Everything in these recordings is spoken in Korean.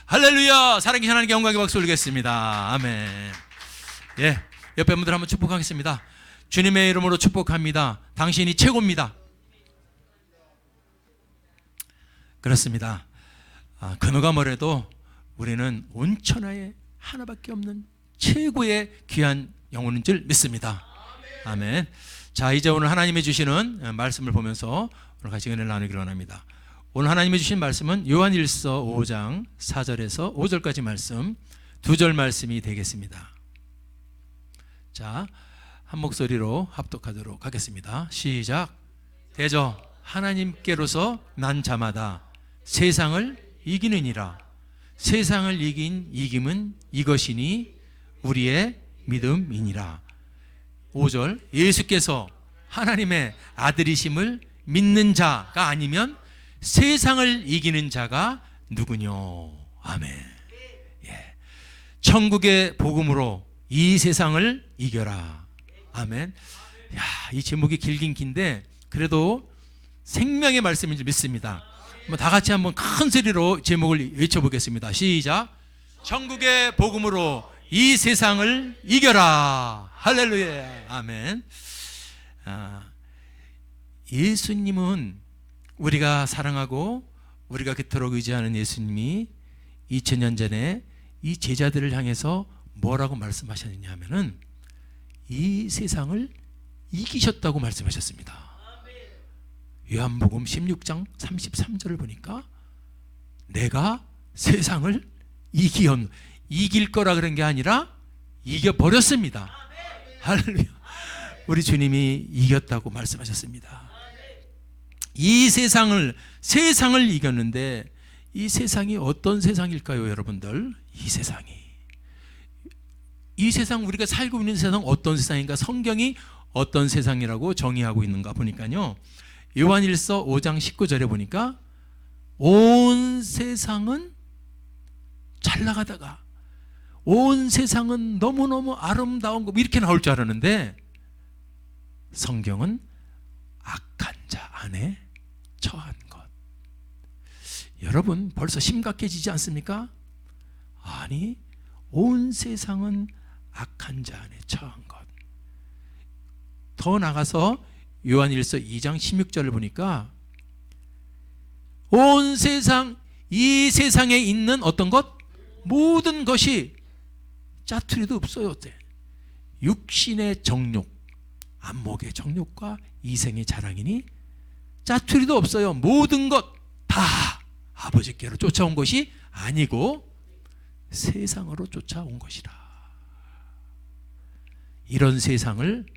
할렐루야. 살아계신 하나님께 영광의 박수 올리겠습니다. 아멘. 예, 옆에 분들 한번 축복하겠습니다. 주님의 이름으로 축복합니다. 당신이 최고입니다. 그렇습니다. 그누가 뭐래도 우리는 온 천하에 하나밖에 없는 최고의 귀한 영혼인 줄 믿습니다. 아멘. 자, 이제 오늘 하나님이 주시는 말씀을 보면서 오늘 같이 은혜를 나누기로 합니다. 오늘 하나님이 주신 말씀은 요한일서 5장 4절에서 5절까지 말씀, 2절 말씀이 되겠습니다. 자, 한 목소리로 합독하도록 하겠습니다. 시작. 대저 하나님께로서 난 자마다 세상을 이기느니라. 세상을 이긴 이김은 이것이니 우리의 믿음이니라. 5절. 예수께서 하나님의 아들이심을 믿는 자가 아니면 세상을 이기는 자가 누구뇨? 아멘. 예. 천국의 복음으로 이 세상을 이겨라. 아멘. 야, 이 제목이 길긴 긴데 그래도 생명의 말씀인 줄 믿습니다. 다 같이 한번 큰 소리로 제목을 외쳐보겠습니다. 시작. 천국의 복음으로 이 세상을 이겨라. 할렐루야. 아멘. 예수님은 우리가 사랑하고 우리가 그토록 의지하는 예수님이 2000년 전에 이 제자들을 향해서 뭐라고 말씀하셨느냐 하면은 이 세상을 이기셨다고 말씀하셨습니다. 요한복음 16장 33절을 보니까 내가 세상을 이길 거라 그런 게 아니라 이겨버렸습니다. 할렐루야. 우리 주님이 이겼다고 말씀하셨습니다. 이 세상을 이겼는데 이 세상이 어떤 세상일까요, 여러분들? 이 세상 우리가 살고 있는 세상 어떤 세상인가? 성경이 어떤 세상이라고 정의하고 있는가 보니까요, 요한일서 5장 19절에 보니까 온 세상은 잘 나가다가 온 세상은 너무너무 아름다운 것 이렇게 나올 줄 알았는데 성경은 악한 자 안에 처한 것. 여러분 벌써 심각해지지 않습니까? 아니, 온 세상은 악한 자 안에 처한 것. 더 나가서 요한일서 2장 16절을 보니까 온 세상, 이 세상에 있는 어떤 것? 모든 것이 짜투리도 없어요. 어때? 육신의 정욕, 안목의 정욕과 이생의 자랑이니 짜투리도 없어요. 모든 것 다 아버지께로 쫓아온 것이 아니고 세상으로 쫓아온 것이라. 이런 세상을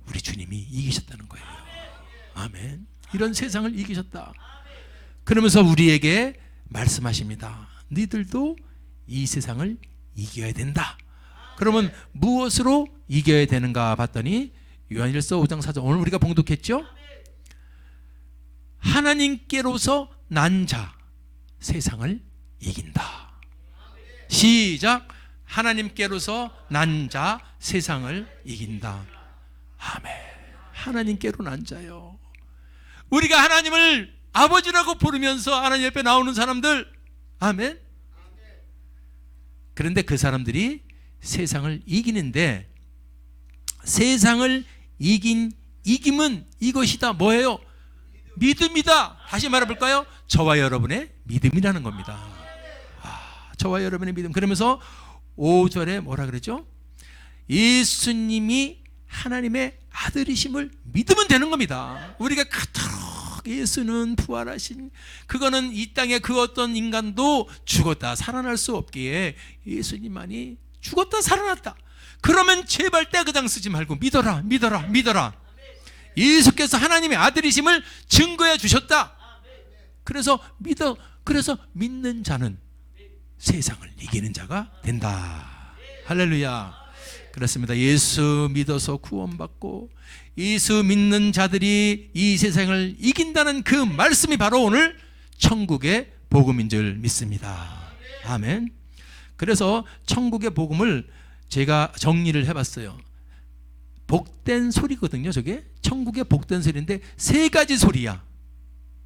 우리 주님이 이기셨다는 거예요. 아멘. 이런 세상을 이기셨다. 그러면서 우리에게 말씀하십니다. 너희들도 이 세상을 이겨야 된다. 그러면 무엇으로 이겨야 되는가 봤더니 요한일서 5장 4절 오늘 우리가 봉독했죠? 하나님께로서 난 자 세상을 이긴다. 시작. 하나님께로서 난 자 세상을 이긴다. 아멘. 하나님께로 난 자요. 우리가 하나님을 아버지라고 부르면서 하나님 옆에 나오는 사람들, 아멘. 그런데 그 사람들이 세상을 이기는데 세상을 이김은 이것이다. 뭐예요? 믿음이다. 다시 말해볼까요? 저와 여러분의 믿음이라는 겁니다. 저와 여러분의 믿음. 그러면서 5절에 뭐라 그러죠? 예수님이 하나님의 아들이심을 믿으면 되는 겁니다. 우리가 그토록 예수는 부활하신, 그거는 이 땅에 그 어떤 인간도 죽었다 살아날 수 없기에 예수님만이 죽었다 살아났다. 그러면 제발 떼그당 쓰지 말고 믿어라. 예수께서 하나님의 아들이심을 증거해 주셨다. 그래서 믿는 자는 세상을 이기는 자가 된다. 할렐루야. 그렇습니다. 예수 믿어서 구원받고 예수 믿는 자들이 이 세상을 이긴다는 그 말씀이 바로 오늘 천국의 복음인 줄 믿습니다. 아멘. 그래서 천국의 복음을 제가 정리를 해봤어요. 복된 소리거든요. 저게 천국의 복된 소리인데 세 가지 소리야.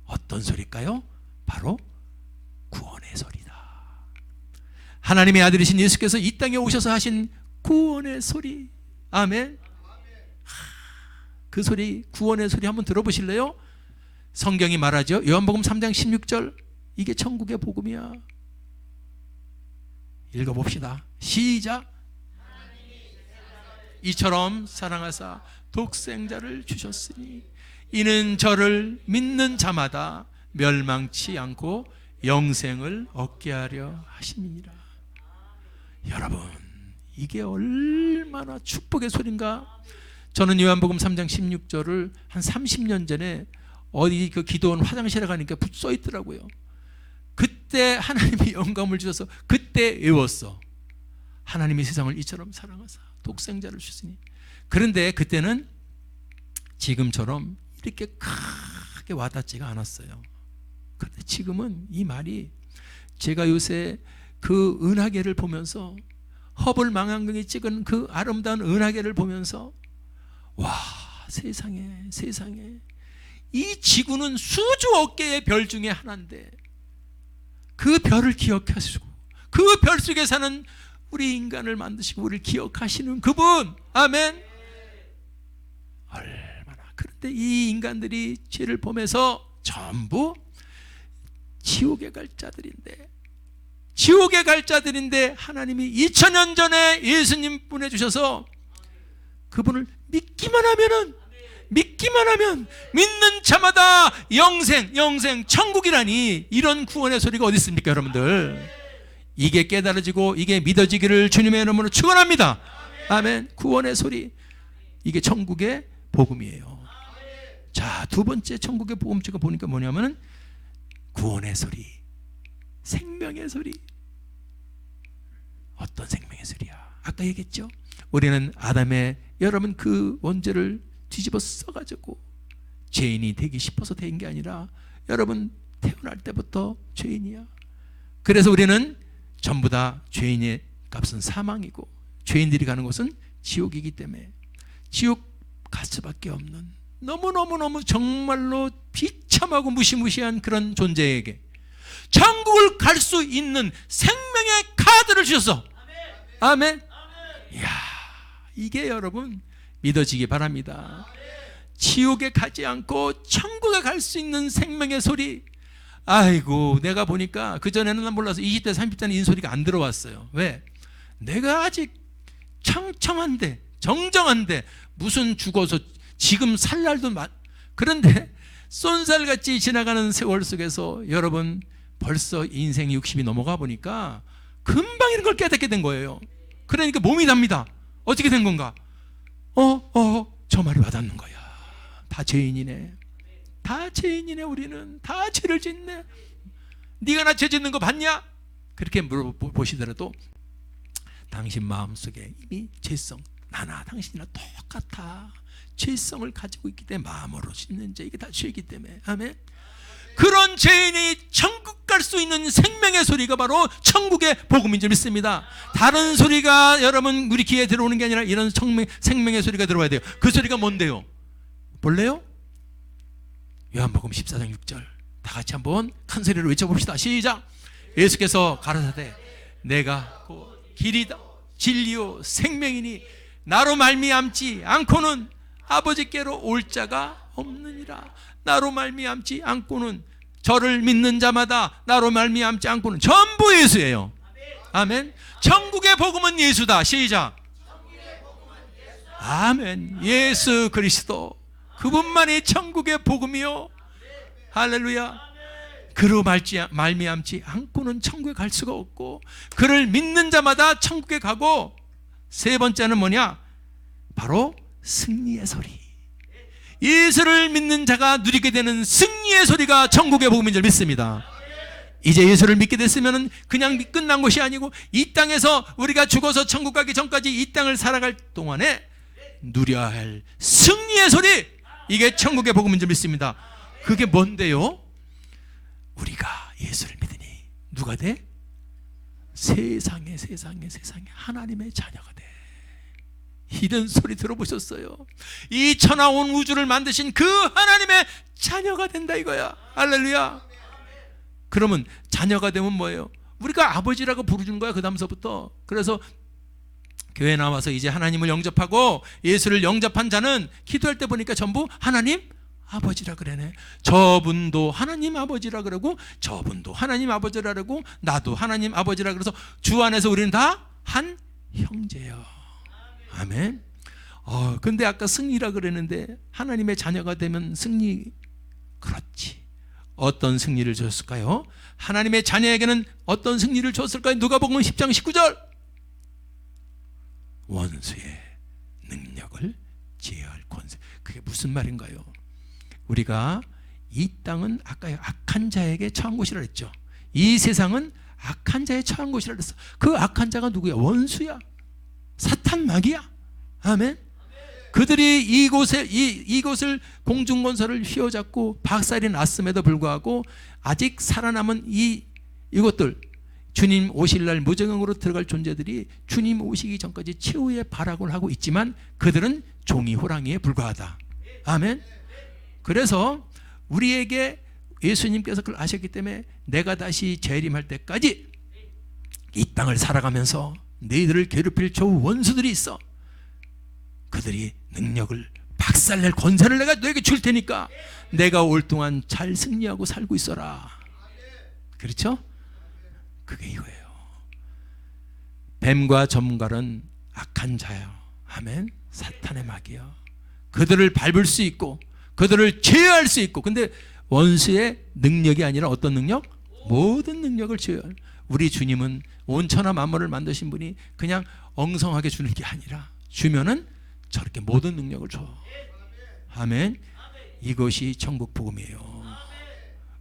어떤 소리일까요? 바로 구원의 하나님의 아들이신 예수께서 이 땅에 오셔서 하신 구원의 소리. 아멘. 그 소리, 구원의 소리 한번 들어보실래요? 성경이 말하죠. 요한복음 3장 16절, 이게 천국의 복음이야. 읽어봅시다. 시작. 이처럼 사랑하사 독생자를 주셨으니 이는 저를 믿는 자마다 멸망치 않고 영생을 얻게 하려 하심이니라. 여러분, 이게 얼마나 축복의 소린가. 저는 요한복음 3장 16절을 한 30년 전에 어디 그 기도원 화장실에 가니까 써 있더라고요. 그때 하나님이 영감을 주셔서 그때 외웠어. 하나님이 세상을 이처럼 사랑하사 독생자를 주시니. 그런데 그때는 지금처럼 이렇게 크게 와닿지가 않았어요. 그런데 지금은 이 말이, 제가 요새 그 은하계를 보면서, 허블 망원경이 찍은 그 아름다운 은하계를 보면서, 와, 세상에 이 지구는 수조억 개의 별 중에 하나인데 그 별을 기억하시고 그 별 속에 사는 우리 인간을 만드시고 우리를 기억하시는 그분. 아멘. 얼마나. 그런데 이 인간들이 죄를 범해서 전부 지옥에 갈 자들인데 하나님이 2000년 전에 예수님 보내주셔서 그분을 믿기만 하면 믿는 자마다 영생, 천국이라니. 이런 구원의 소리가 어디 있습니까, 여러분들? 이게 깨달아지고 이게 믿어지기를 주님의 이름으로 축원합니다. 아멘. 구원의 소리, 이게 천국의 복음이에요. 자, 두 번째 천국의 복음주가 보니까 뭐냐면은 구원의 소리, 생명의 소리. 어떤 생명의 소리야? 아까 얘기했죠. 우리는 아담의, 여러분, 그 원죄를 뒤집어 써가지고 죄인이 되기 싶어서 된 게 아니라 여러분 태어날 때부터 죄인이야. 그래서 우리는 전부 다 죄인의 값은 사망이고 죄인들이 가는 곳은 지옥이기 때문에 지옥 갈 수밖에 없는, 너무너무 정말로 비참하고 무시무시한 그런 존재에게 천국을 갈 수 있는 생명의 카드를 주셔서. 아멘. 이야, 이게 여러분 믿어지기 바랍니다. 지옥에 가지 않고 천국에 갈 수 있는 생명의 소리. 아이고, 내가 보니까 그전에는 난 몰라서 20대 30대는 이 소리가 안 들어왔어요. 왜? 내가 아직 청청한데, 정정한데 무슨 죽어서 지금 살 날도 그런데 쏜살같이 지나가는 세월 속에서 여러분 벌써 인생 60이 넘어가 보니까 금방 이런 걸 깨닫게 된 거예요. 그러니까 몸이 답니다. 어떻게 된 건가? 저 말이 와닿는 거야. 다 죄인이네. 우리는 다 죄를 짓네. 네가 나 죄 짓는 거 봤냐? 그렇게 물어보시더라도 당신 마음속에 이미 죄성, 나나 당신이나 똑같아. 죄성을 가지고 있기 때문에 마음으로 짓는 죄, 이게 다 죄이기 때문에. 아멘. 그런 죄인이 천국 갈 수 있는 생명의 소리가 바로 천국의 복음인 줄 믿습니다. 다른 소리가 여러분 우리 귀에 들어오는 게 아니라 이런 생명의 소리가 들어와야 돼요. 그 소리가 뭔데요? 볼래요? 요한복음 14장 6절 다 같이 한번 큰 소리로 외쳐봅시다. 시작. 예수께서 가라사대 내가 곧 길이다 진리요 생명이니 나로 말미암지 않고는 아버지께로 올 자가 없느니라. 나로 말미암지 않고는, 저를 믿는 자마다 나로 말미암지 않고는 전부 예수예요. 아멘. 천국의 복음은 예수다. 시작. 아멘. 예수 그리스도, 그분만이 천국의 복음이요. 할렐루야. 그로 말미암지 않고는 천국에 갈 수가 없고, 그를 믿는 자마다 천국에 가고, 세 번째는 뭐냐? 바로 승리의 소리. 예수를 믿는 자가 누리게 되는 승리의 소리가 천국의 복음인 줄 믿습니다. 이제 예수를 믿게 됐으면 그냥 끝난 것이 아니고 이 땅에서 우리가 죽어서 천국 가기 전까지 이 땅을 살아갈 동안에 누려야 할 승리의 소리, 이게 천국의 복음인 줄 믿습니다. 그게 뭔데요? 우리가 예수를 믿으니 누가 돼? 세상에 하나님의 자녀가 돼. 이런 소리 들어보셨어요? 이 천하 온 우주를 만드신 그 하나님의 자녀가 된다 이거야. 할렐루야. 그러면 자녀가 되면 뭐예요? 우리가 아버지라고 부르는 거야, 그 다음서부터. 그래서 교회 나와서 이제 하나님을 영접하고 예수를 영접한 자는 기도할 때 보니까 전부 하나님 아버지라 그러네. 저분도 하나님 아버지라 그러고, 저분도 하나님 아버지라 그러고, 나도 하나님 아버지라 그래서 주 안에서 우리는 다 한 형제요. 아멘. 근데 아까 승리라 그랬는데 하나님의 자녀가 되면 승리, 그렇지. 어떤 승리를 줬을까요? 하나님의 자녀에게는 어떤 승리를 줬을까요? 누가복음 10장 19절. 원수의 능력을 제어할 권세. 그게 무슨 말인가요? 우리가 이 땅은 아까 악한 자에게 처한 곳이라 했죠. 이 세상은 악한 자에 처한 곳이라 그랬어. 그 악한 자가 누구야? 원수야. 사탄, 마귀야. 아멘. 그들이 이곳을 공중건설을 휘어잡고 박살이 났음에도 불구하고 아직 살아남은 이것들, 주님 오실 날 무정형으로 들어갈 존재들이 주님 오시기 전까지 최후의 발악을 하고 있지만 그들은 종이 호랑이에 불과하다. 아멘. 그래서 우리에게 예수님께서 그걸 아셨기 때문에 내가 다시 재림할 때까지 이 땅을 살아가면서 너희들을 괴롭힐 저 원수들이 있어. 그들이 능력을 박살낼 권세를 내가 너에게 줄 테니까 내가 올 동안 잘 승리하고 살고 있어라. 그렇죠? 그게 이거예요. 뱀과 점갈은 악한 자요. 아멘. 사탄의 마귀요. 그들을 밟을 수 있고 그들을 제어할 수 있고, 근데 원수의 능력이 아니라 어떤 능력? 모든 능력을 제어할. 우리 주님은 온 천하 만물을 만드신 분이 그냥 엉성하게 주는 게 아니라 주면은 저렇게 모든 능력을 줘. 아멘. 이것이 천국 복음이에요.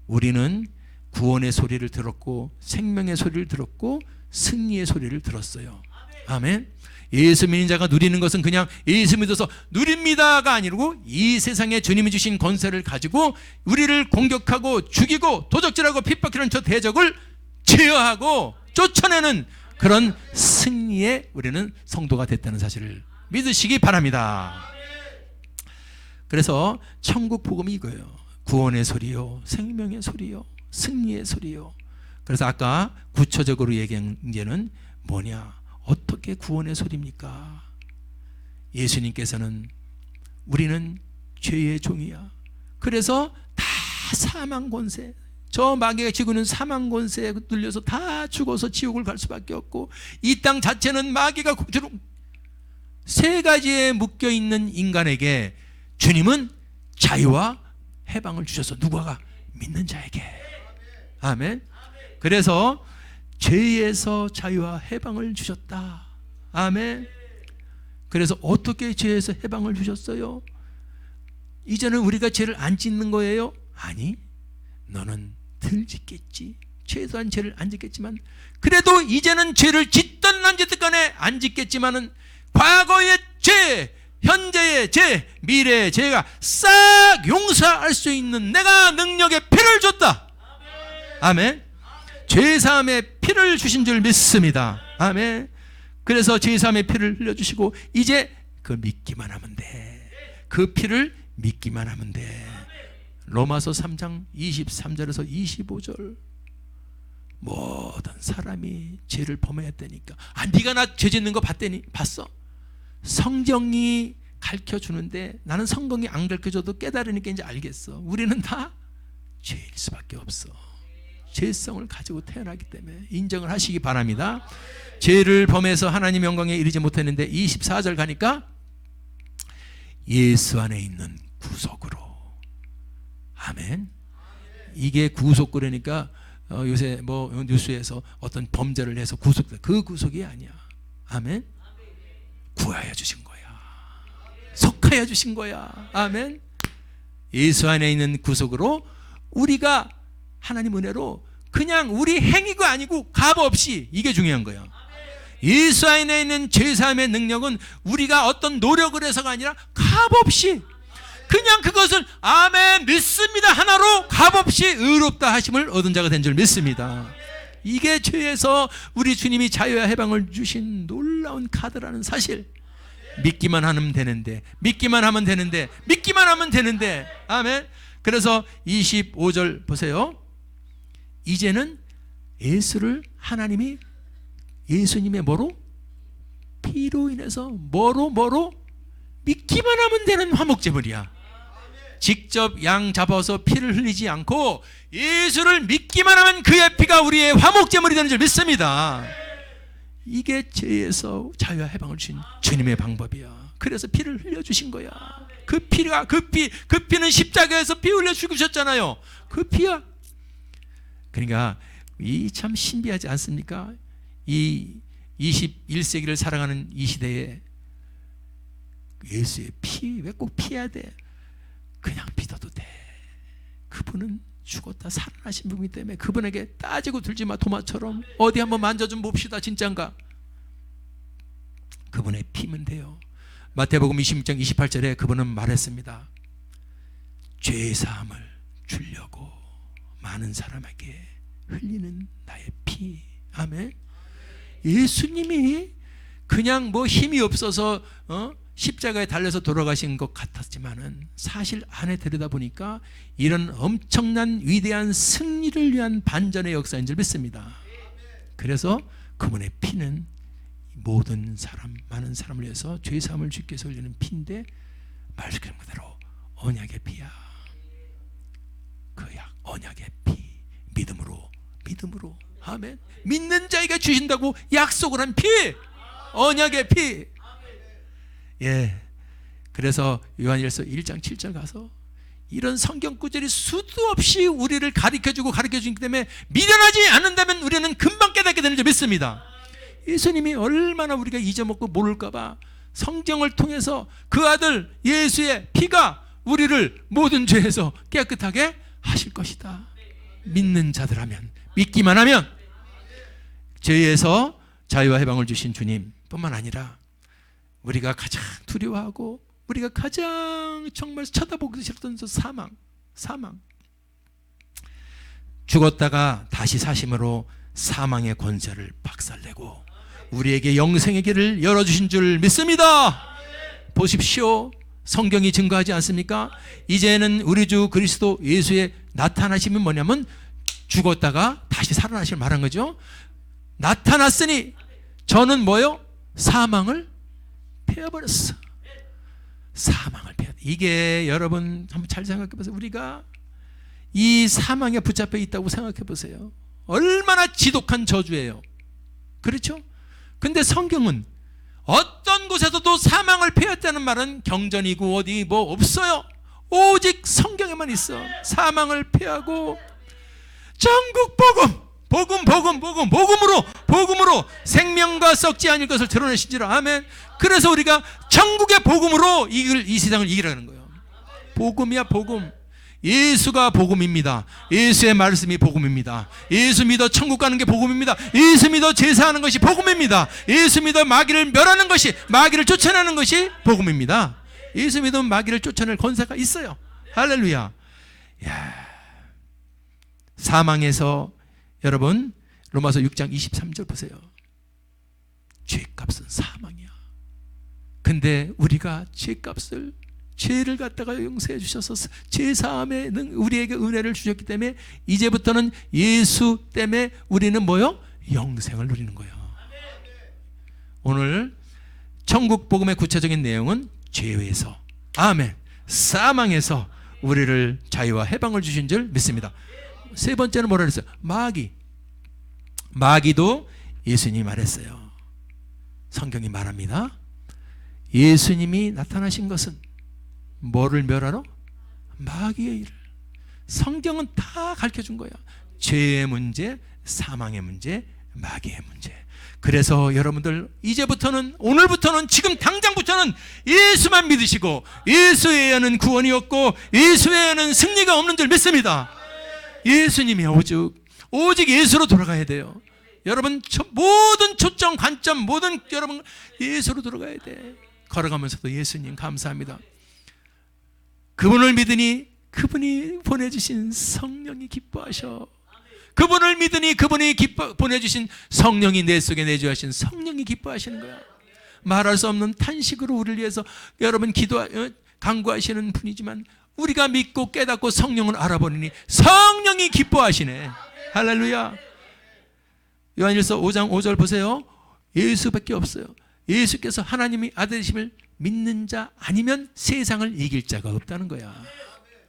우리는 구원의 소리를 들었고 생명의 소리를 들었고 승리의 소리를 들었어요. 아멘. 예수 믿는 자가 누리는 것은 그냥 예수 믿어서 누립니다가 아니고 이 세상에 주님이 주신 권세를 가지고 우리를 공격하고 죽이고 도적질하고 핍박하는 저 대적을 제어하고 쫓아내는 그런 승리에 우리는 성도가 됐다는 사실을 믿으시기 바랍니다. 그래서 천국 복음이 이거예요. 구원의 소리요, 생명의 소리요, 승리의 소리요. 그래서 아까 구체적으로 얘기한 게는 뭐냐? 어떻게 구원의 소리입니까? 예수님께서는 우리는 죄의 종이야. 그래서 다 사망 권세, 저 마귀가 지고 있는 사망 권세에 눌려서 다 죽어서 지옥을 갈 수밖에 없고, 이 땅 자체는 마귀가 세 가지에 묶여 있는 인간에게 주님은 자유와 해방을 주셔서 누가가 믿는 자에게. 아멘. 그래서 죄에서 자유와 해방을 주셨다. 아멘. 그래서 어떻게 죄에서 해방을 주셨어요? 이제는 우리가 죄를 안 짓는 거예요? 아니, 너는 덜 짓겠지. 최소한 죄를 안 짓겠지만, 그래도 이제는 죄를 짓든 안 짓든 간에 안 짓겠지만은 과거의 죄, 현재의 죄, 미래의 죄가 싹 용서할 수 있는 내가 능력의 피를 줬다. 아멘. 죄사함의 피를 주신 줄 믿습니다. 아멘. 그래서 죄사함의 피를 흘려주시고 이제 그 믿기만 하면 돼. 그 피를 믿기만 하면 돼. 로마서 3장 23절에서 25절. 모든 사람이 죄를 범했다니까. 네가 나 죄 짓는 거 봤어? 성경이 가르쳐주는데 나는 성경이 안 가르쳐줘도 깨달으니까 이제 알겠어. 우리는 다 죄일 수밖에 없어. 죄성을 가지고 태어나기 때문에 인정을 하시기 바랍니다. 죄를 범해서 하나님 영광에 이르지 못했는데 24절 가니까 예수 안에 있는 구속으로. 아멘. 이게 구속, 그러니까 요새 뭐 뉴스에서 어떤 범죄를 해서 구속돼. 그 구속이 아니야. 아멘. 구하여 주신 거야. 속하여 주신 거야. 아멘. 예수 안에 있는 구속으로 우리가 하나님 은혜로 그냥 우리 행위가 아니고 값 없이, 이게 중요한 거예요. 예수 안에 있는 죄사함의 능력은 우리가 어떤 노력을 해서가 아니라 값 없이 그냥 그것을 아멘 믿습니다 하나로 값 없이 의롭다 하심을 얻은 자가 된 줄 믿습니다. 이게 죄에서 우리 주님이 자유와 해방을 주신 놀라운 카드라는 사실. 믿기만 하면 되는데, 믿기만 하면 되는데, 믿기만 하면 되는데. 아멘. 그래서 25절 보세요. 이제는 예수를 하나님이 예수님의 뭐로? 피로 인해서 뭐로? 믿기만 하면 되는 화목제물이야. 직접 양 잡아서 피를 흘리지 않고 예수를 믿기만 하면 그의 피가 우리의 화목제물이 되는 줄 믿습니다. 이게 죄에서 자유와 해방을 주신 주님의 방법이야. 그래서 피를 흘려주신 거야. 그 피는 십자가에서 피 흘려 죽으셨잖아요. 그 피야. 그러니까 이 참 신비하지 않습니까? 이 21세기를 살아가는 이 시대에 예수의 피, 왜 꼭 피해야 돼? 그냥 믿어도 돼. 그분은 죽었다 살아나신 분이기 때문에 그분에게 따지고 들지 마. 도마처럼 어디 한번 만져 좀 봅시다. 진짠가? 그분의 피면 돼요. 마태복음 26장 28절에 그분은 말했습니다. 죄의 사함을 주려고 많은 사람에게 흘리는 나의 피. 아멘. 예수님이 그냥 뭐 힘이 없어서 십자가에 달려서 돌아가신 것 같았지만은 사실 안에 들여다보니까 이런 엄청난 위대한 승리를 위한 반전의 역사인 줄 믿습니다. 그래서 그분의 피는 모든 사람, 많은 사람을 위해서 죄사함을 주께 해서 흘리는 피인데 말씀 그대로 언약의 피야. 그 언약의 피. 믿음으로. 아멘. 믿는 자에게 주신다고 약속을 한 피. 언약의 피. 예. 그래서 요한일서 1장 7절 가서 이런 성경 구절이 수도 없이 우리를 가르쳐주고 가르쳐주기 때문에 미련하지 않는다면 우리는 금방 깨닫게 되는 줄 믿습니다. 예수님이 얼마나 우리가 잊어먹고 모를까봐 성경을 통해서 그 아들 예수의 피가 우리를 모든 죄에서 깨끗하게 하실 것이다. 믿는 자들하면, 믿기만 하면 죄에서 자유와 해방을 주신 주님 뿐만 아니라 우리가 가장 두려워하고 우리가 가장 정말 쳐다보기 싫었던 저 사망, 죽었다가 다시 사심으로 사망의 권세를 박살내고 우리에게 영생의 길을 열어주신 줄 믿습니다. 보십시오. 성경이 증거하지 않습니까? 이제는 우리 주 그리스도 예수의 나타나심이 뭐냐면 죽었다가 다시 살아나실 말한 거죠. 나타났으니 저는 뭐요? 사망을 패워버렸어. 사망을 패워. 이게 여러분 한번 잘 생각해 보세요. 우리가 이 사망에 붙잡혀 있다고 생각해 보세요. 얼마나 지독한 저주예요. 그렇죠? 근데 성경은 어떤 곳에서도 사망을 패웠다는 말은 경전이고 어디 뭐 없어요. 오직 성경에만 있어. 사망을 패하고 전국 복음으로 생명과 썩지 않을 것을 드러내신지라. 아멘. 그래서 우리가 천국의 복음으로 이 세상을 이기라는 거예요. 복음이야, 복음. 예수가 복음입니다. 예수의 말씀이 복음입니다. 예수 믿어 천국 가는 게 복음입니다. 예수 믿어 제사하는 것이 복음입니다. 예수 믿어 마귀를 멸하는 것이, 마귀를 쫓아내는 것이 복음입니다. 예수 믿으면 마귀를 쫓아낼 권세가 있어요. 할렐루야. 야. 사망에서 여러분 로마서 6장 23절 보세요. 죄값은 사망이야. 근데 우리가 죄를 갖다가 용서해 주셔서 죄사함에 우리에게 은혜를 주셨기 때문에 이제부터는 예수 때문에 우리는 뭐요? 영생을 누리는 거예요. 오늘 천국 복음의 구체적인 내용은 죄에서, 아멘, 사망에서 우리를 자유와 해방을 주신 줄 믿습니다. 세 번째는 뭐라 그랬어요? 마귀도 예수님이 말했어요. 성경이 말합니다. 예수님이 나타나신 것은 뭐를 멸하러? 마귀의 일을. 성경은 다 가르쳐준 거야. 죄의 문제, 사망의 문제, 마귀의 문제. 그래서 여러분들 이제부터는, 오늘부터는, 지금 당장부터는 예수만 믿으시고 예수 외에는 구원이 없고 예수 외에는 승리가 없는 줄 믿습니다. 예수님이 오직 예수로 돌아가야 돼요. 여러분 모든 초점, 관점, 모든 여러분 예수로 돌아가야 돼. 걸어가면서도 예수님 감사합니다. 그분을 믿으니 그분이 보내주신 성령이 기뻐하셔. 그분을 믿으니 그분이 보내주신 성령이 내 속에 내주하신 성령이 기뻐하시는 거야. 말할 수 없는 탄식으로 우리를 위해서 여러분 간구하시는 분이지만 우리가 믿고 깨닫고 성령을 알아보니 성령이 기뻐하시네. 할렐루야. 요한일서 5장 5절 보세요. 예수밖에 없어요. 예수께서 하나님의 아들이심을 믿는 자 아니면 세상을 이길 자가 없다는 거야.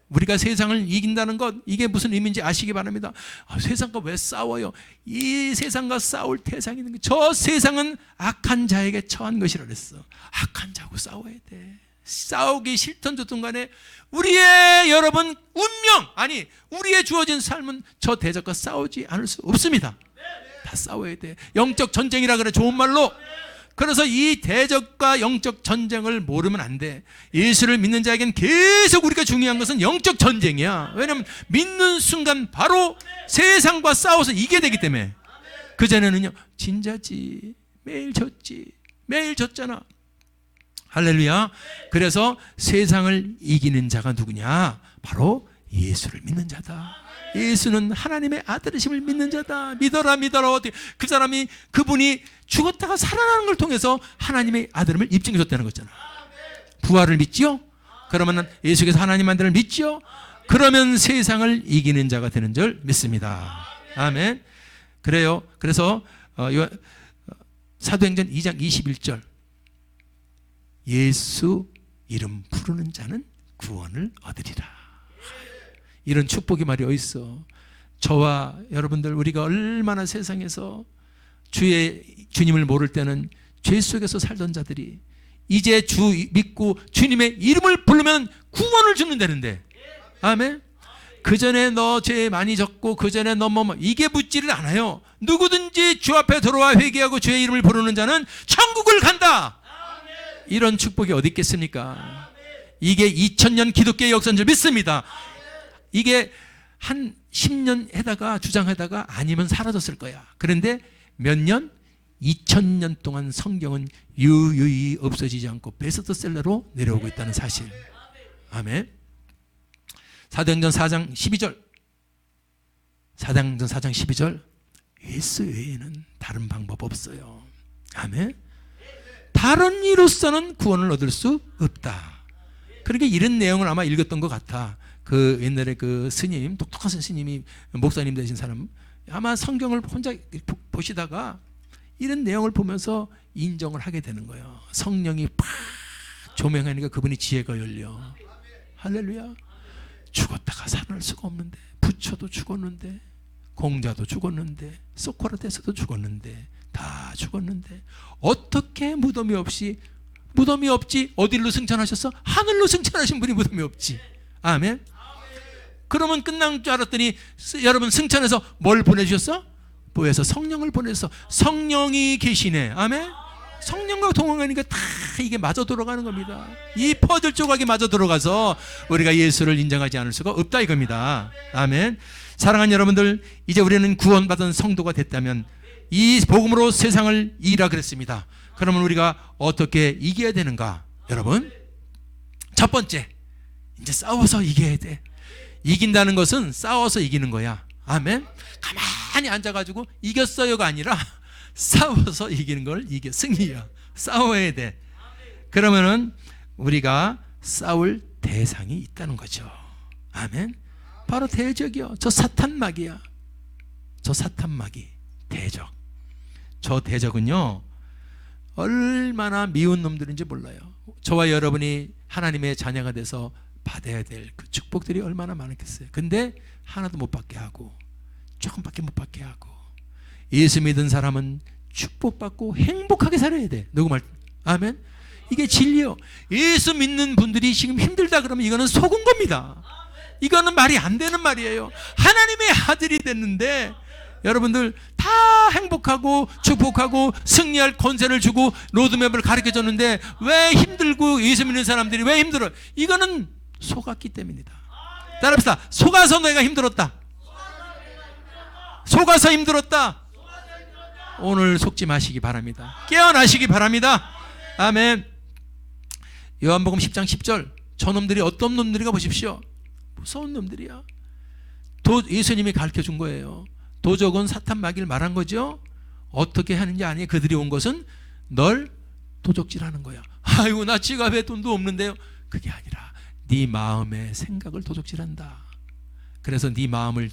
우리가 세상을 이긴다는 것, 이게 무슨 의미인지 아시기 바랍니다. 세상과 왜 싸워요? 이 세상과 싸울 대상이 있는 거예요. 저 세상은 악한 자에게 처한 것이라 그랬어. 악한 자하고 싸워야 돼. 싸우기 싫던 좋든 간에 우리의 여러분 운명, 아니 우리의 주어진 삶은 저 대적과 싸우지 않을 수 없습니다. 다 싸워야 돼. 영적 전쟁이라 그래, 좋은 말로. 그래서 이 대적과 영적 전쟁을 모르면 안 돼. 예수를 믿는 자에겐 계속 우리가 중요한 것은 영적 전쟁이야. 왜냐하면 믿는 순간 바로 세상과 싸워서 이겨야 되기 때문에. 그전에는요, 진짜지, 매일 졌지, 매일 졌잖아. 할렐루야. 그래서 세상을 이기는 자가 누구냐? 바로 예수를 믿는 자다. 예수는 하나님의 아들이심을 믿는 자다. 믿어라 믿어라. 그 사람이, 그분이 죽었다가 살아나는 걸 통해서 하나님의 아들임을 입증해 줬다는 거잖아. 부활을 믿지요? 그러면 예수께서 하나님 아들을 믿지요? 그러면 세상을 이기는 자가 되는 줄 믿습니다. 아멘. 그래요. 그래서 사도행전 2장 21절, 예수 이름 부르는 자는 구원을 얻으리라. 이런 축복이 말이 어디 있어. 저와 여러분들, 우리가 얼마나 세상에서 주님을 모를 때는 죄 속에서 살던 자들이 이제 주 믿고 주님의 이름을 부르면 구원을 주는다는데. 아멘. 그 전에 너 죄 많이 졌고 그 전에 너 이게 묻지를 않아요. 누구든지 주 앞에 들어와 회개하고 주의 이름을 부르는 자는 천국을 간다. 이런 축복이 어디 있겠습니까? 이게 2000년 기독교의 역사인 줄 믿습니다. 이게 한 10년 해다가 주장하다가 아니면 사라졌을 거야. 그런데 몇 년? 2000년 동안 성경은 유유히 없어지지 않고 베스트셀러로 내려오고 있다는 사실. 아멘. 사도행전 4장 12절. 사도행전 4장 12절. 예수 외에는 다른 방법 없어요. 아멘. 다른 이로서는 구원을 얻을 수 없다. 그러니까 이런 내용을 아마 읽었던 것 같아. 그 옛날에 그 스님, 똑똑하신 스님이 목사님 되신 사람, 아마 성경을 혼자 보시다가 이런 내용을 보면서 인정을 하게 되는 거예요. 성령이 팍 조명하니까 그분이 지혜가 열려. 할렐루야. 죽었다가 살아날 수가 없는데, 부처도 죽었는데, 공자도 죽었는데, 소크라테스도 죽었는데, 다 죽었는데 어떻게 무덤이 없이, 무덤이 없지 어디로 승천하셨어? 하늘로 승천하신 분이 무덤이 없지. 아멘. 그러면 끝난 줄 알았더니 여러분 승천해서 뭘 보내주셨어? 보혜서 성령을 보내서 성령이 계시네. 아멘. 성령과 동행하니까 다 이게 맞아 들어가는 겁니다. 이 퍼즐 조각이 맞아 들어가서 우리가 예수를 인정하지 않을 수가 없다 이겁니다. 아멘. 사랑하는 여러분들, 이제 우리는 구원받은 성도가 됐다면 이 복음으로 세상을 이기라 그랬습니다. 그러면 우리가 어떻게 이겨야 되는가? 여러분, 첫 번째, 이제 싸워서 이겨야 돼. 이긴다는 것은 싸워서 이기는 거야. 아멘. 가만히 앉아가지고 이겼어요가 아니라 싸워서 이기는 걸 이겨. 승리야. 싸워야 돼. 그러면은 우리가 싸울 대상이 있다는 거죠. 아멘. 바로 대적이요. 저 사탄마귀야. 저 사탄마귀 대적. 저 대적은요, 얼마나 미운 놈들인지 몰라요. 저와 여러분이 하나님의 자녀가 돼서 받아야 될 그 축복들이 얼마나 많겠어요. 근데 하나도 못 받게 하고, 조금밖에 못 받게 하고. 예수 믿은 사람은 축복받고 행복하게 살아야 돼. 누구 말? 아멘. 이게 진리요. 예수 믿는 분들이 지금 힘들다 그러면 이거는 속은 겁니다. 이거는 말이 안 되는 말이에요. 하나님의 아들이 됐는데 여러분들 다 행복하고 축복하고 승리할 권세를 주고 로드맵을 가르쳐줬는데 왜 힘들고, 예수 믿는 사람들이 왜 힘들어? 이거는 속았기 때문이다. 따라합시다. 속아서 내가 힘들었다. 속아서 힘들었다. 오늘 속지 마시기 바랍니다. 깨어나시기 바랍니다. 아멘. 요한복음 10장 10절. 저놈들이 어떤 놈들인가 보십시오. 무서운 놈들이야. 예수님이 가르쳐준 거예요. 도적은 사탄 마귀를 말한 거죠. 어떻게 하는지 아니? 그들이 온 것은 널 도적질하는 거야. 아이고, 나 지갑에 돈도 없는데요. 그게 아니라 네 마음의 생각을 도적질한다. 그래서 네 마음을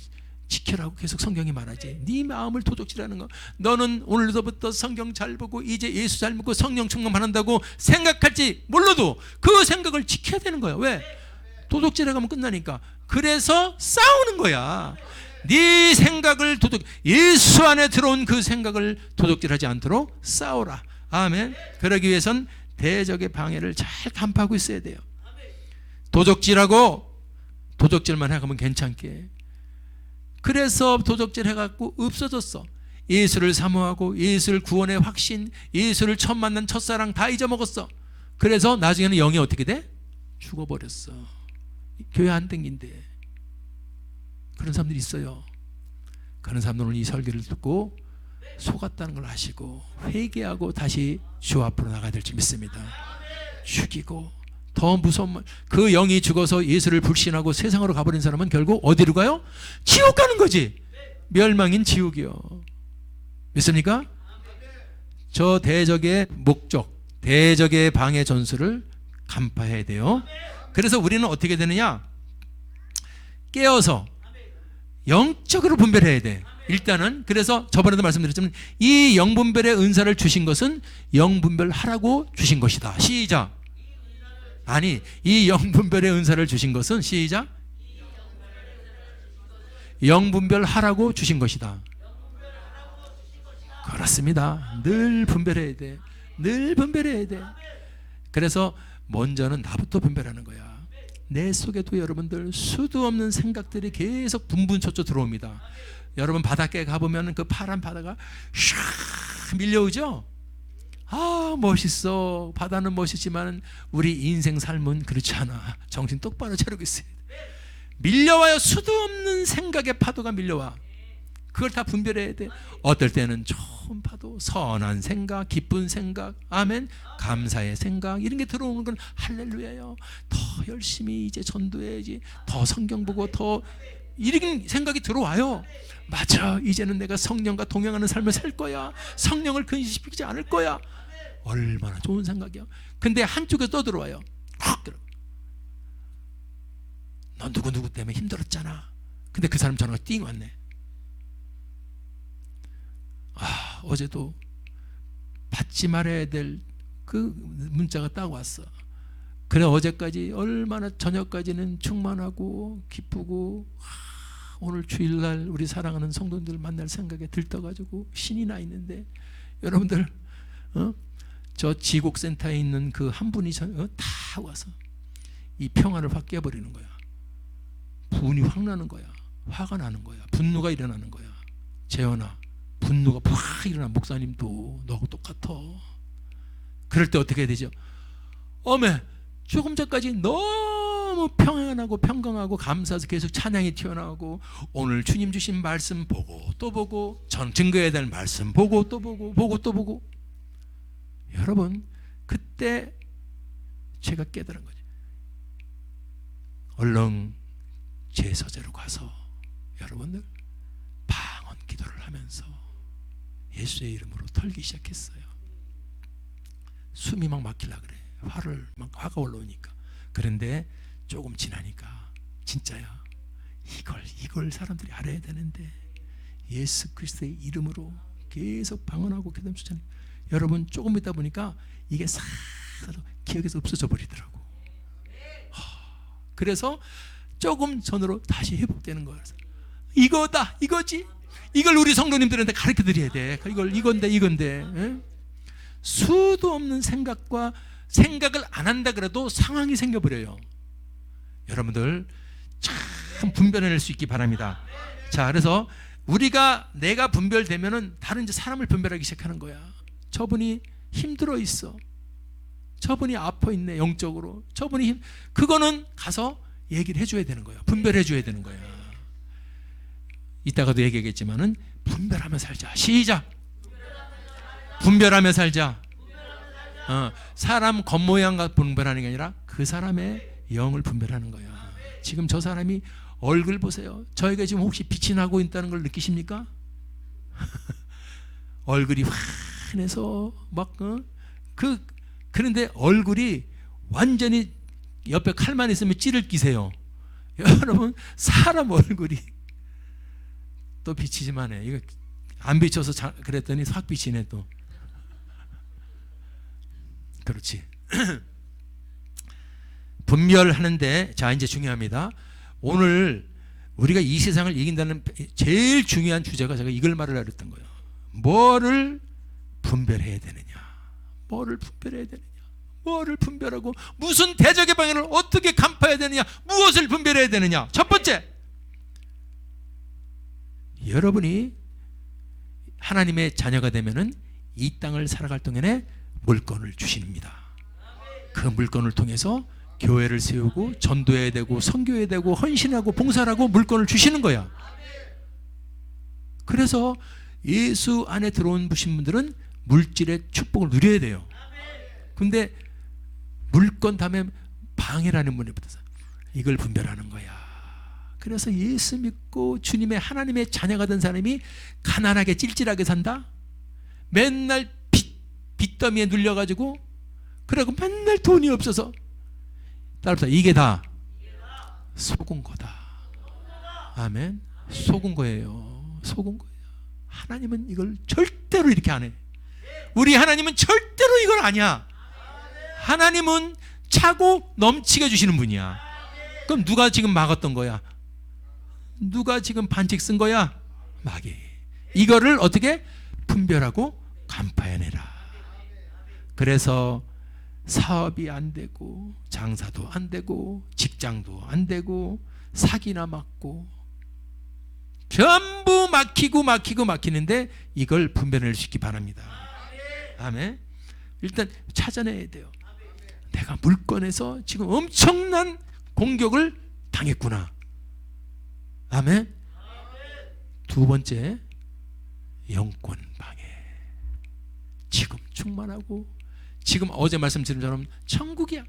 지켜라고 계속 성경이 말하지. 네 마음을 도둑질하는 거. 너는 오늘부터 성경 잘 보고 이제 예수 잘 믿고 성령 충만 받는다고 생각할지 몰라도 그 생각을 지켜야 되는 거야. 왜? 도둑질해가면 끝나니까. 그래서 싸우는 거야. 네 생각을 예수 안에 들어온 그 생각을 도둑질하지 않도록 싸우라. 아멘. 그러기 위해선 대적의 방해를 잘 간파하고 있어야 돼요. 도둑질만 해가면 괜찮게. 그래서 도둑질 해갖고 없어졌어. 예수를 사모하고 예수를 구원의 확신, 예수를 처음 만난 첫사랑 다 잊어먹었어. 그래서 나중에는 영이 어떻게 돼? 죽어버렸어. 교회 안 땡긴대. 그런 사람들이 있어요. 그런 사람들은 이 설교를 듣고 속았다는 걸 아시고 회개하고 다시 주 앞으로 나가야 될지 믿습니다. 죽이고 더 무서운 그 영이 죽어서 예수를 불신하고 세상으로 가버린 사람은 결국 어디로 가요? 지옥 가는 거지. 멸망인 지옥이요. 믿습니까? 저 대적의 목적, 대적의 방해 전술을 간파해야 돼요. 그래서 우리는 어떻게 되느냐? 깨어서 영적으로 분별해야 돼. 일단은. 그래서 저번에도 말씀드렸지만 이 영분별의 은사를 주신 것은 영분별하라고 주신 것이다. 시작. 아니, 이 영분별의 은사를 주신 것은 시작. 영분별하라고 주신 것이다. 그렇습니다. 늘 분별해야 돼. 늘 분별해야 돼. 그래서 먼저는 나부터 분별하는 거야. 내 속에도 여러분들 수도 없는 생각들이 계속 분분초초 들어옵니다. 여러분 바닷가에 가보면 그 파란 바다가 샥 밀려오죠. 아, 멋있어. 바다는 멋있지만 우리 인생 삶은 그렇지 않아. 정신 똑바로 차리고 있어요. 밀려와요. 수도 없는 생각의 파도가 밀려와. 그걸 다 분별해야 돼. 어떨 때는 좋은 파도, 선한 생각, 기쁜 생각, 아멘, 감사의 생각, 이런 게 들어오는 건 할렐루야요. 더 열심히 이제 전도해야지. 더 성경 보고 더 이런 생각이 들어와요. 맞아. 이제는 내가 성령과 동행하는 삶을 살 거야. 성령을 근심시키지 않을 거야. 얼마나 좋은 생각이야. 근데 한쪽에서 또 들어와요. 확 들어. 너 누구 때문에 힘들었잖아. 근데 그 사람 전화가 띵 왔네. 아, 어제도 받지 말아야 될 그 문자가 딱 왔어. 그래, 어제까지 얼마나 저녁까지는 충만하고 기쁘고 오늘 주일날 우리 사랑하는 성도들 만날 생각에 들떠가지고 신이 나 있는데, 여러분들 저 지곡센터에 있는 그 한 분이 다 와서 이 평화를 확 깨버리는 거야. 분이 확 나는 거야. 화가 나는 거야. 분노가 일어나는 거야. 재현아, 분노가 확 일어나. 목사님도 너하고 똑같아. 그럴 때 어떻게 해야 되죠? 어메, 조금 전까지 너무 평안하고 평강하고 감사해서 계속 찬양이 튀어나오고, 오늘 주님 주신 말씀 보고 또 보고, 전 증거해야 될 말씀 보고 또 보고 또 보고. 여러분, 그때 제가 깨달은 거죠. 얼른 제 서재로 가서 여러분들 방언 기도를 하면서 예수의 이름으로 털기 시작했어요. 숨이 막 막히려 그래. 화가 올라오니까. 그런데 조금 지나니까 진짜야. 이걸 사람들이 알아야 되는데, 예수 그리스도의 이름으로 계속 방언하고 기도하면 좋잖아요. 여러분, 조금 있다 보니까 이게 싹 기억에서 없어져 버리더라고. 그래서 조금 전으로 다시 회복되는 거야. 이거다, 이거지. 이걸 우리 성도님들한테 가르쳐 드려야 돼. 이건데. 에? 수도 없는 생각을 안 한다 그래도 상황이 생겨버려요. 여러분들 참 분별해낼 수 있기 바랍니다. 자, 그래서 내가 분별되면은 다른 이제 사람을 분별하기 시작하는 거야. 저분이 힘들어 있어. 저분이 아파 있네, 영적으로. 그거는 가서 얘기를 해줘야 되는 거야. 분별해줘야 되는 거야. 이따가도 얘기하겠지만은 분별하며 살자. 시작. 분별하며 살자. 사람 겉모양과 분별하는 게 아니라 그 사람의 영을 분별하는 거야. 지금 저 사람이 얼굴 보세요. 저희가 지금 혹시 빛이 나고 있다는 걸 느끼십니까? 얼굴이 환해서 그런데 얼굴이 완전히 옆에 칼만 있으면 찌를 끼세요. 여러분, 사람 얼굴이 또 비치지만 해. 이거 안 비쳐서 그랬더니 확 비치네 또. 그렇지. 분별하는데, 자 이제 중요합니다. 오늘 우리가 이 세상을 이긴다는 제일 중요한 주제가 제가 이걸 말을 하랬던 거예요. 뭐를 분별해야 되느냐? 뭐를 분별해야 되느냐? 뭐를 분별하고 무슨 대적의 방향을 어떻게 간파해야 되느냐? 무엇을 분별해야 되느냐? 첫 번째, 여러분이 하나님의 자녀가 되면은 이 땅을 살아갈 동안에 물건을 주십니다. 그 물건을 통해서 교회를 세우고 전도해야 되고 선교해야 되고 헌신하고 봉사하고 물건을 주시는 거야. 그래서 예수 안에 들어온 분들은 물질의 축복을 누려야 돼요. 근데 물건 다음에 방해라는 문에 붙어서 이걸 분별하는 거야. 그래서 예수 믿고 주님의 하나님의 자녀가 된 사람이 가난하게 찔찔하게 산다? 맨날 빚더미에 눌려가지고 그러고 맨날 돈이 없어서 따라서 이게 다 속은 거다. 아멘. 속은 거예요. 속은 거예요. 하나님은 이걸 절대로 이렇게 안 해. 우리 하나님은 절대로 이걸 아니야. 하나님은 차고 넘치게 주시는 분이야. 그럼 누가 지금 막았던 거야? 누가 지금 반칙 쓴 거야? 마귀. 이거를 어떻게 분별하고 간파해내라. 그래서 사업이 안 되고 장사도 안 되고 직장도 안 되고 사기나 맞고 전부 막히는데 이걸 분별을 시키기 바랍니다. 아멘. 일단 찾아내야 돼요. 내가 물건에서 지금 엄청난 공격을 당했구나. 아멘. 두 번째, 영권 방해. 지금 충만하고 지금 어제 말씀드린 것처럼 천국이야.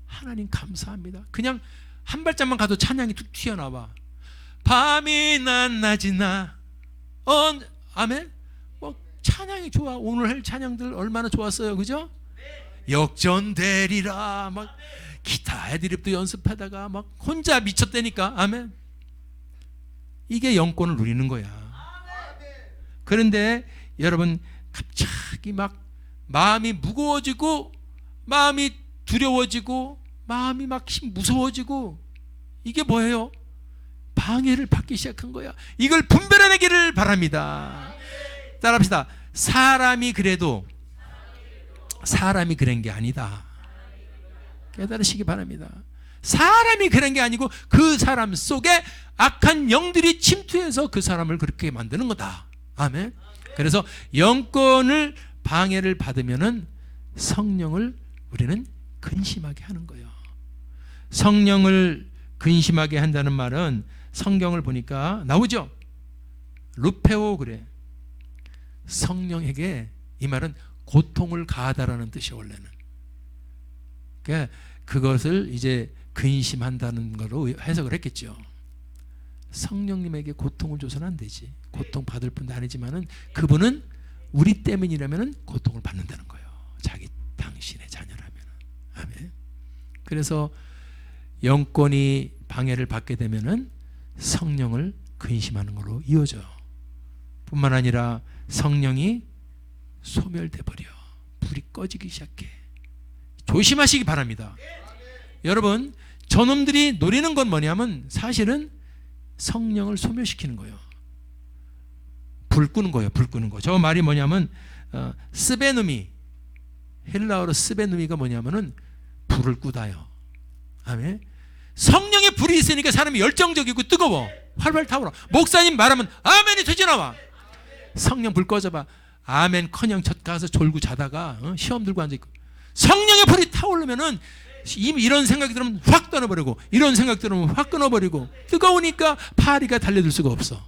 하나님 감사합니다. 그냥 한 발짝만 가도 찬양이 툭 튀어나와. 밤이나 낮이나 아멘. 뭐 찬양이 좋아. 오늘 할 찬양들 얼마나 좋았어요, 그죠? 역전되리라 막 기타 애드립도 연습하다가 막 혼자 미쳤다니까. 아멘. 이게 영권을 누리는 거야. 그런데 여러분 갑자기 막 마음이 무거워지고 마음이 두려워지고 마음이 막 무서워지고 이게 뭐예요? 방해를 받기 시작한 거야. 이걸 분별해내기를 바랍니다. 따라합시다. 사람이 그런 게 아니다. 깨달으시기 바랍니다. 사람이 그런 게 아니고 그 사람 속에 악한 영들이 침투해서 그 사람을 그렇게 만드는 거다. 아멘. 그래서 영권을 방해를 받으면은 성령을 우리는 근심하게 하는 거예요. 성령을 근심하게 한다는 말은 성경을 보니까 나오죠. 루페오 그래. 성령에게 이 말은 고통을 가하다라는 뜻이 원래는. 그러니까 그것을 이제 근심한다는 거로 해석을 했겠죠. 성령님에게 고통을 줘서는 안 되지. 고통 받을 뿐도 아니지만은 그분은 우리 때문이라면은 고통을 받는다는 거예요. 당신의 자녀라면. 아멘. 그래서 영권이 방해를 받게 되면은 성령을 근심하는 걸로 이어져. 뿐만 아니라 성령이 소멸돼 버려. 불이 꺼지기 시작해. 조심하시기 바랍니다. 여러분, 저놈들이 노리는 건 뭐냐면 사실은 성령을 소멸시키는 거예요. 불 끄는 거예요. 불 끄는 거. 저 말이 뭐냐면 스베누미, 헬라어로 스베누미가 뭐냐면은 불을 끄다요. 아멘. 성령의 불이 있으니까 사람이 열정적이고 뜨거워. 활활 타오라. 목사님 말하면 아멘이 터져나와. 성령 불 꺼져봐. 아멘커녕 첫 가서 졸고 자다가 시험 들고 앉아있고 성령의 불이 타오르면은 이런 생각이 들으면 확 떠나버리고 이런 생각 들으면 확 끊어버리고 뜨거우니까 파리가 달려들 수가 없어.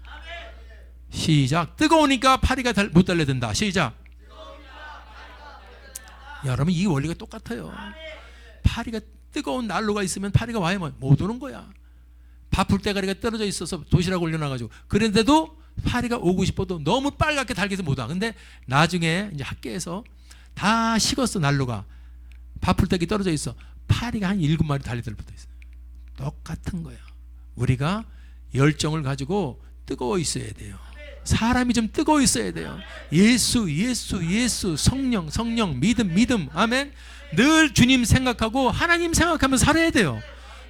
시작. 뜨거우니까 파리가 못 달려든다. 시작. 여러분 이 원리가 똑같아요. 파리가 뜨거운 난로가 있으면 파리가 와야 못 오는 거야. 밥풀 대가리가 떨어져 있어서 도시락 올려놔가지고 그런데도 파리가 오고 싶어도 너무 빨갛게 달게서 못 와. 근데 나중에 이제 학교에서 다 식었어. 난로가 밥풀떼기 떨어져 있어. 파리가 한 7마리 달려들 붙어 있어. 똑같은 거야. 우리가 열정을 가지고 뜨거워 있어야 돼요. 사람이 좀 뜨거워 있어야 돼요. 예수, 예수, 예수, 성령, 성령, 믿음, 믿음. 아멘. 늘 주님 생각하고 하나님 생각하면서 살아야 돼요.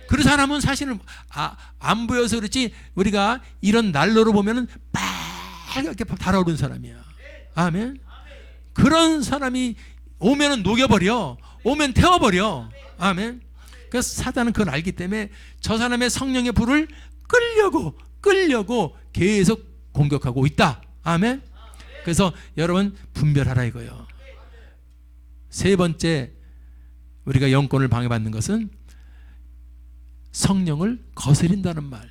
그 사람은 사실은 안 보여서 그렇지 우리가 이런 난로로 보면은 빨갛게 달아오른 사람이야. 아멘. 그런 사람이 오면은 녹여버려. 오면 태워버려. 아멘. 그래서 사단은 그걸 알기 때문에 저 사람의 성령의 불을 끌려고 계속 공격하고 있다. 아멘. 그래서 여러분 분별하라 이거요. 세 번째 우리가 영권을 방해받는 것은 성령을 거스린다는 말.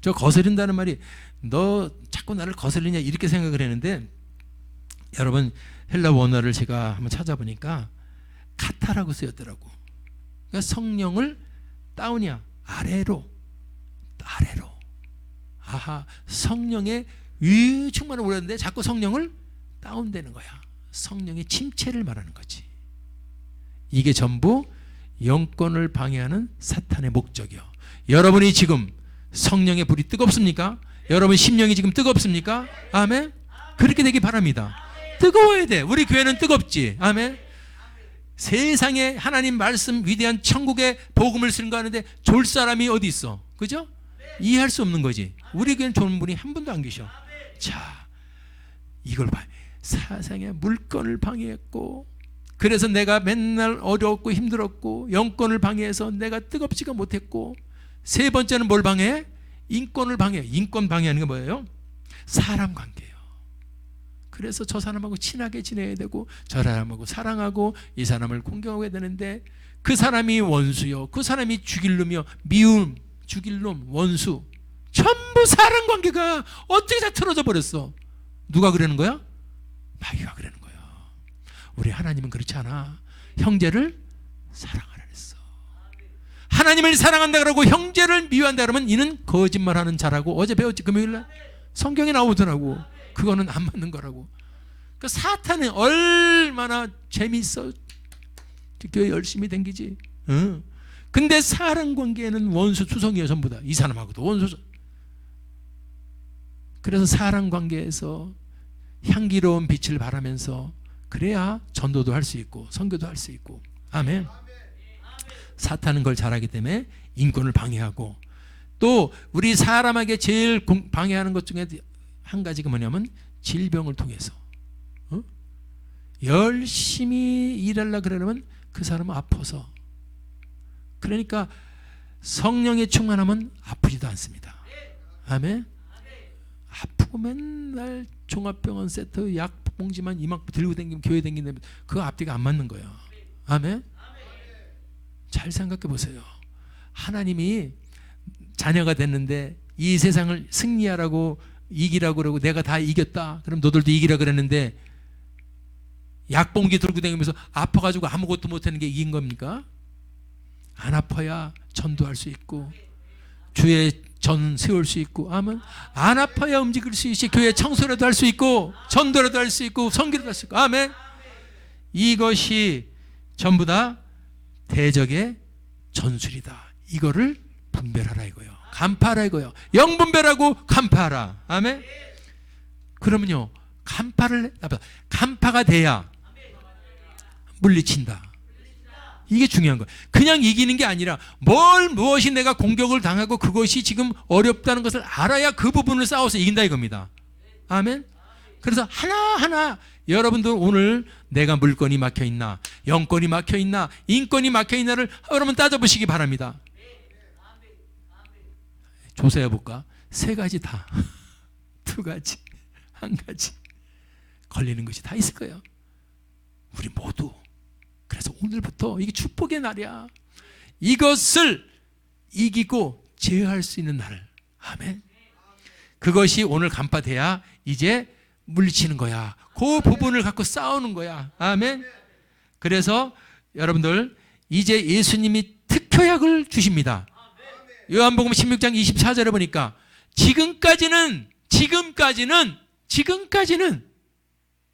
저 거스린다는 말이 너 자꾸 나를 거슬리냐 이렇게 생각을 했는데 여러분 헬라 원어를 제가 한번 찾아보니까 카타라고 쓰였더라고. 그러니까 성령을 다운이야. 아래로. 아하, 성령의 위충만을 오렸는데 자꾸 성령을 다운되는 거야. 성령의 침체를 말하는 거지. 이게 전부 영권을 방해하는 사탄의 목적이요. 여러분이 지금 성령의 불이 뜨겁습니까? 여러분 심령이 지금 뜨겁습니까? 아멘. 그렇게 되기 바랍니다. 뜨거워야 돼. 우리 교회는 뜨겁지. 아멘. 세상에 하나님 말씀 위대한 천국의 복음을 증거하는데 졸 사람이 어디 있어? 그죠? 이해할 수 없는 거지. 우리 교회는 좋은 분이 한 분도 안 계셔. 자, 이걸 봐. 세상의 물건을 방해했고, 그래서 내가 맨날 어려웠고 힘들었고 영권을 방해해서 내가 뜨겁지가 못했고, 세 번째는 뭘 방해해? 인권을 방해해. 인권 방해하는 게 뭐예요? 사람 관계예요. 그래서 저 사람하고 친하게 지내야 되고 저 사람하고 사랑하고 이 사람을 공경하게 되는데 그 사람이 원수요, 그 사람이 죽일 놈이요, 미움, 죽일 놈, 원수, 전부 사람 관계가 어떻게 다 틀어져 버렸어. 누가 그러는 거야? 마귀가 그러는 거야. 우리 하나님은 그렇지 않아. 형제를 사랑하라 그랬어. 하나님을 사랑한다 그러고 형제를 미워한다 그러면 이는 거짓말하는 자라고 어제 배웠지. 금요일날 성경에 나오더라고. 그거는 안 맞는 거라고. 그 사탄은 얼마나 재미있어. 교회 열심히 댕기지. 근데 사람 관계에는 원수 투성이에요. 전부 다. 이 사람하고도 원수. 그래서 사람 관계에서 향기로운 빛을 바라면서 그래야 전도도 할 수 있고 선교도 할 수 있고. 아멘. 사탄은 그걸 잘하기 때문에 인권을 방해하고, 또 우리 사람에게 제일 방해하는 것 중에 한 가지가 뭐냐면 질병을 통해서 열심히 일하려고 그러면 그 사람은 아파서. 그러니까 성령의 충만하면 아프지도 않습니다. 아멘. 아프고 맨날 종합병원 세트 약 봉지만 이만큼 들고 다니면 교회 다니는데 그거 앞뒤가 안 맞는 거예요. 아멘. 잘 생각해 보세요. 하나님이 자녀가 됐는데 이 세상을 승리하라고 이기라고 그러고 내가 다 이겼다. 그럼 너들도 이기라 그랬는데 약봉지 들고 다니면서 아파가지고 아무것도 못하는 게 이긴 겁니까? 안 아파야 전도할 수 있고 주의 전 세울 수 있고, 아멘. 안 아파야 움직일 수 있지. 교회 청소라도 할 수 있고 전도라도 할 수 있고 선교라도 할 수 있고. 아멘. 이것이 전부 다 대적의 전술이다. 이거를 분별하라 이거요. 간파하라 이거요. 영분별하고 간파하라. 아멘. 그러면요, 간파가 돼야 물리친다. 이게 중요한 거예요. 그냥 이기는 게 아니라 무엇이 내가 공격을 당하고 그것이 지금 어렵다는 것을 알아야 그 부분을 싸워서 이긴다 이겁니다. 아멘. 그래서 하나하나 여러분들 오늘 내가 물건이 막혀있나, 영권이 막혀있나, 인권이 막혀있나를 여러분 따져보시기 바랍니다. 조사해 볼까? 세 가지 다, 두 가지, 한 가지 걸리는 것이 다 있을 거예요. 우리 모두. 그래서 오늘부터 이게 축복의 날이야. 이것을 이기고 제어할 수 있는 날. 아멘. 그것이 오늘 간파돼야 이제 물리치는 거야. 그 부분을 갖고 싸우는 거야. 아멘. 그래서 여러분들 이제 예수님이 특효약을 주십니다. 요한복음 16장 24절에 보니까 지금까지는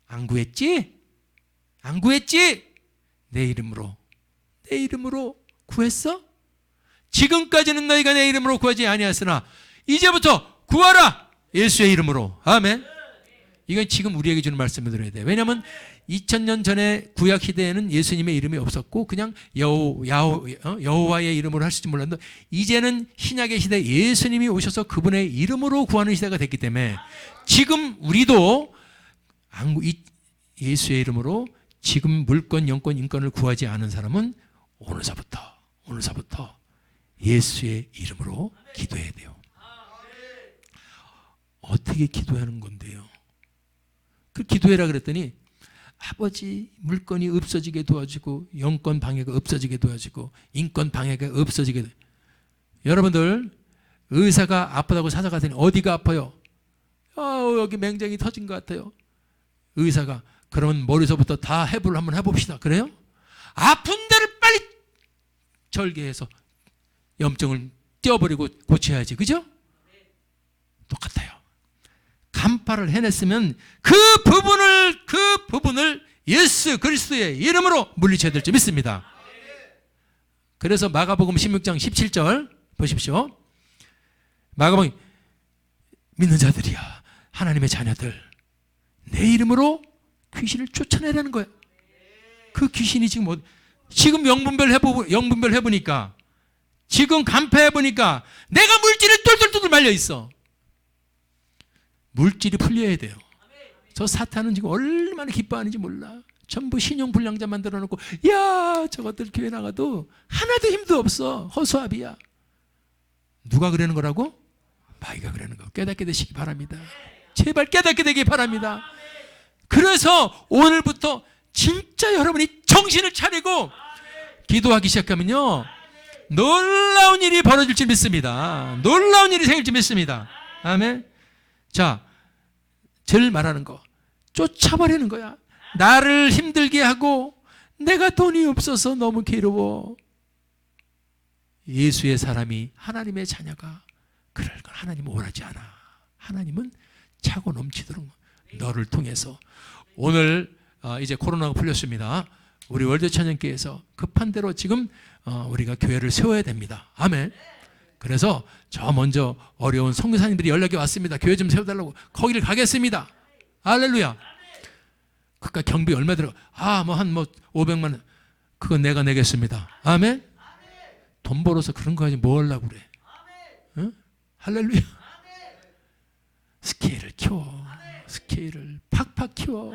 안 구했지? 안 구했지? 내 이름으로 구했어? 지금까지는 너희가 내 이름으로 구하지 아니하였으나 이제부터 구하라. 예수의 이름으로. 아멘. 이건 지금 우리에게 주는 말씀을 들어야 돼요. 왜냐하면 2000년 전에 구약 시대에는 예수님의 이름이 없었고 그냥 여호와의 이름으로 할 수 있을지 몰랐는데 이제는 신약의 시대에 예수님이 오셔서 그분의 이름으로 구하는 시대가 됐기 때문에 지금 우리도 예수의 이름으로 지금 물권, 영권, 인권을 구하지 않은 사람은 오늘서부터 예수의 이름으로 기도해야 돼요. 어떻게 기도하는 건데요? 그 기도해라 그랬더니 아버지 물건이 없어지게 도와주고 영권 방해가 없어지게 도와주고 인권 방해가 없어지게. 여러분들 의사가 아프다고 찾아가더니 어디가 아파요? 여기 맹장이 터진 것 같아요. 의사가 그러면 머리서부터 다 해부를 한번 해봅시다. 그래요? 아픈 데를 빨리 절개해서 염증을 떼어버리고 고쳐야지. 그죠? 똑같아요. 간파를 해냈으면 그 부분을 예수 그리스도의 이름으로 물리쳐야 될 줄 믿습니다. 그래서 마가복음 16장 17절 보십시오. 마가복음 믿는 자들이야 하나님의 자녀들 내 이름으로 귀신을 쫓아내라는 거야. 그 귀신이 지금 영분별 해보니까 지금 간파해보니까 내가 물질을 똘똘똘 말려 있어. 물질이 풀려야 돼요. 저 사탄은 지금 얼마나 기뻐하는지 몰라. 전부 신용불량자 만들어놓고 야 저것들 교회 나가도 하나도 힘도 없어. 허수아비야. 누가 그러는 거라고? 마귀가 그러는 거. 깨닫게 되시기 바랍니다. 제발 깨닫게 되기 바랍니다. 그래서 오늘부터 진짜 여러분이 정신을 차리고 기도하기 시작하면요 놀라운 일이 벌어질 줄 믿습니다. 놀라운 일이 생길 줄 믿습니다. 아멘. 자, 제일 말하는 거 쫓아버리는 거야. 나를 힘들게 하고 내가 돈이 없어서 너무 괴로워. 예수의 사람이 하나님의 자녀가 그럴 건 하나님은 원하지 않아. 하나님은 차고 넘치도록 너를 통해서 오늘 이제 코로나가 풀렸습니다. 우리 월드찬양교회에서 급한 대로 지금 우리가 교회를 세워야 됩니다. 아멘. 그래서 저 먼저 어려운 선교사님들이 연락이 왔습니다. 교회 좀 세워달라고. 거기를 가겠습니다. 할렐루야. 그러니까 경비 얼마 들어가? 한 500만 원. 그건 내가 내겠습니다. 아멘. 돈 벌어서 그런 거 하지 뭐 하려고 그래. 응? 할렐루야. 스케일을 키워. 스케일을 팍팍 키워.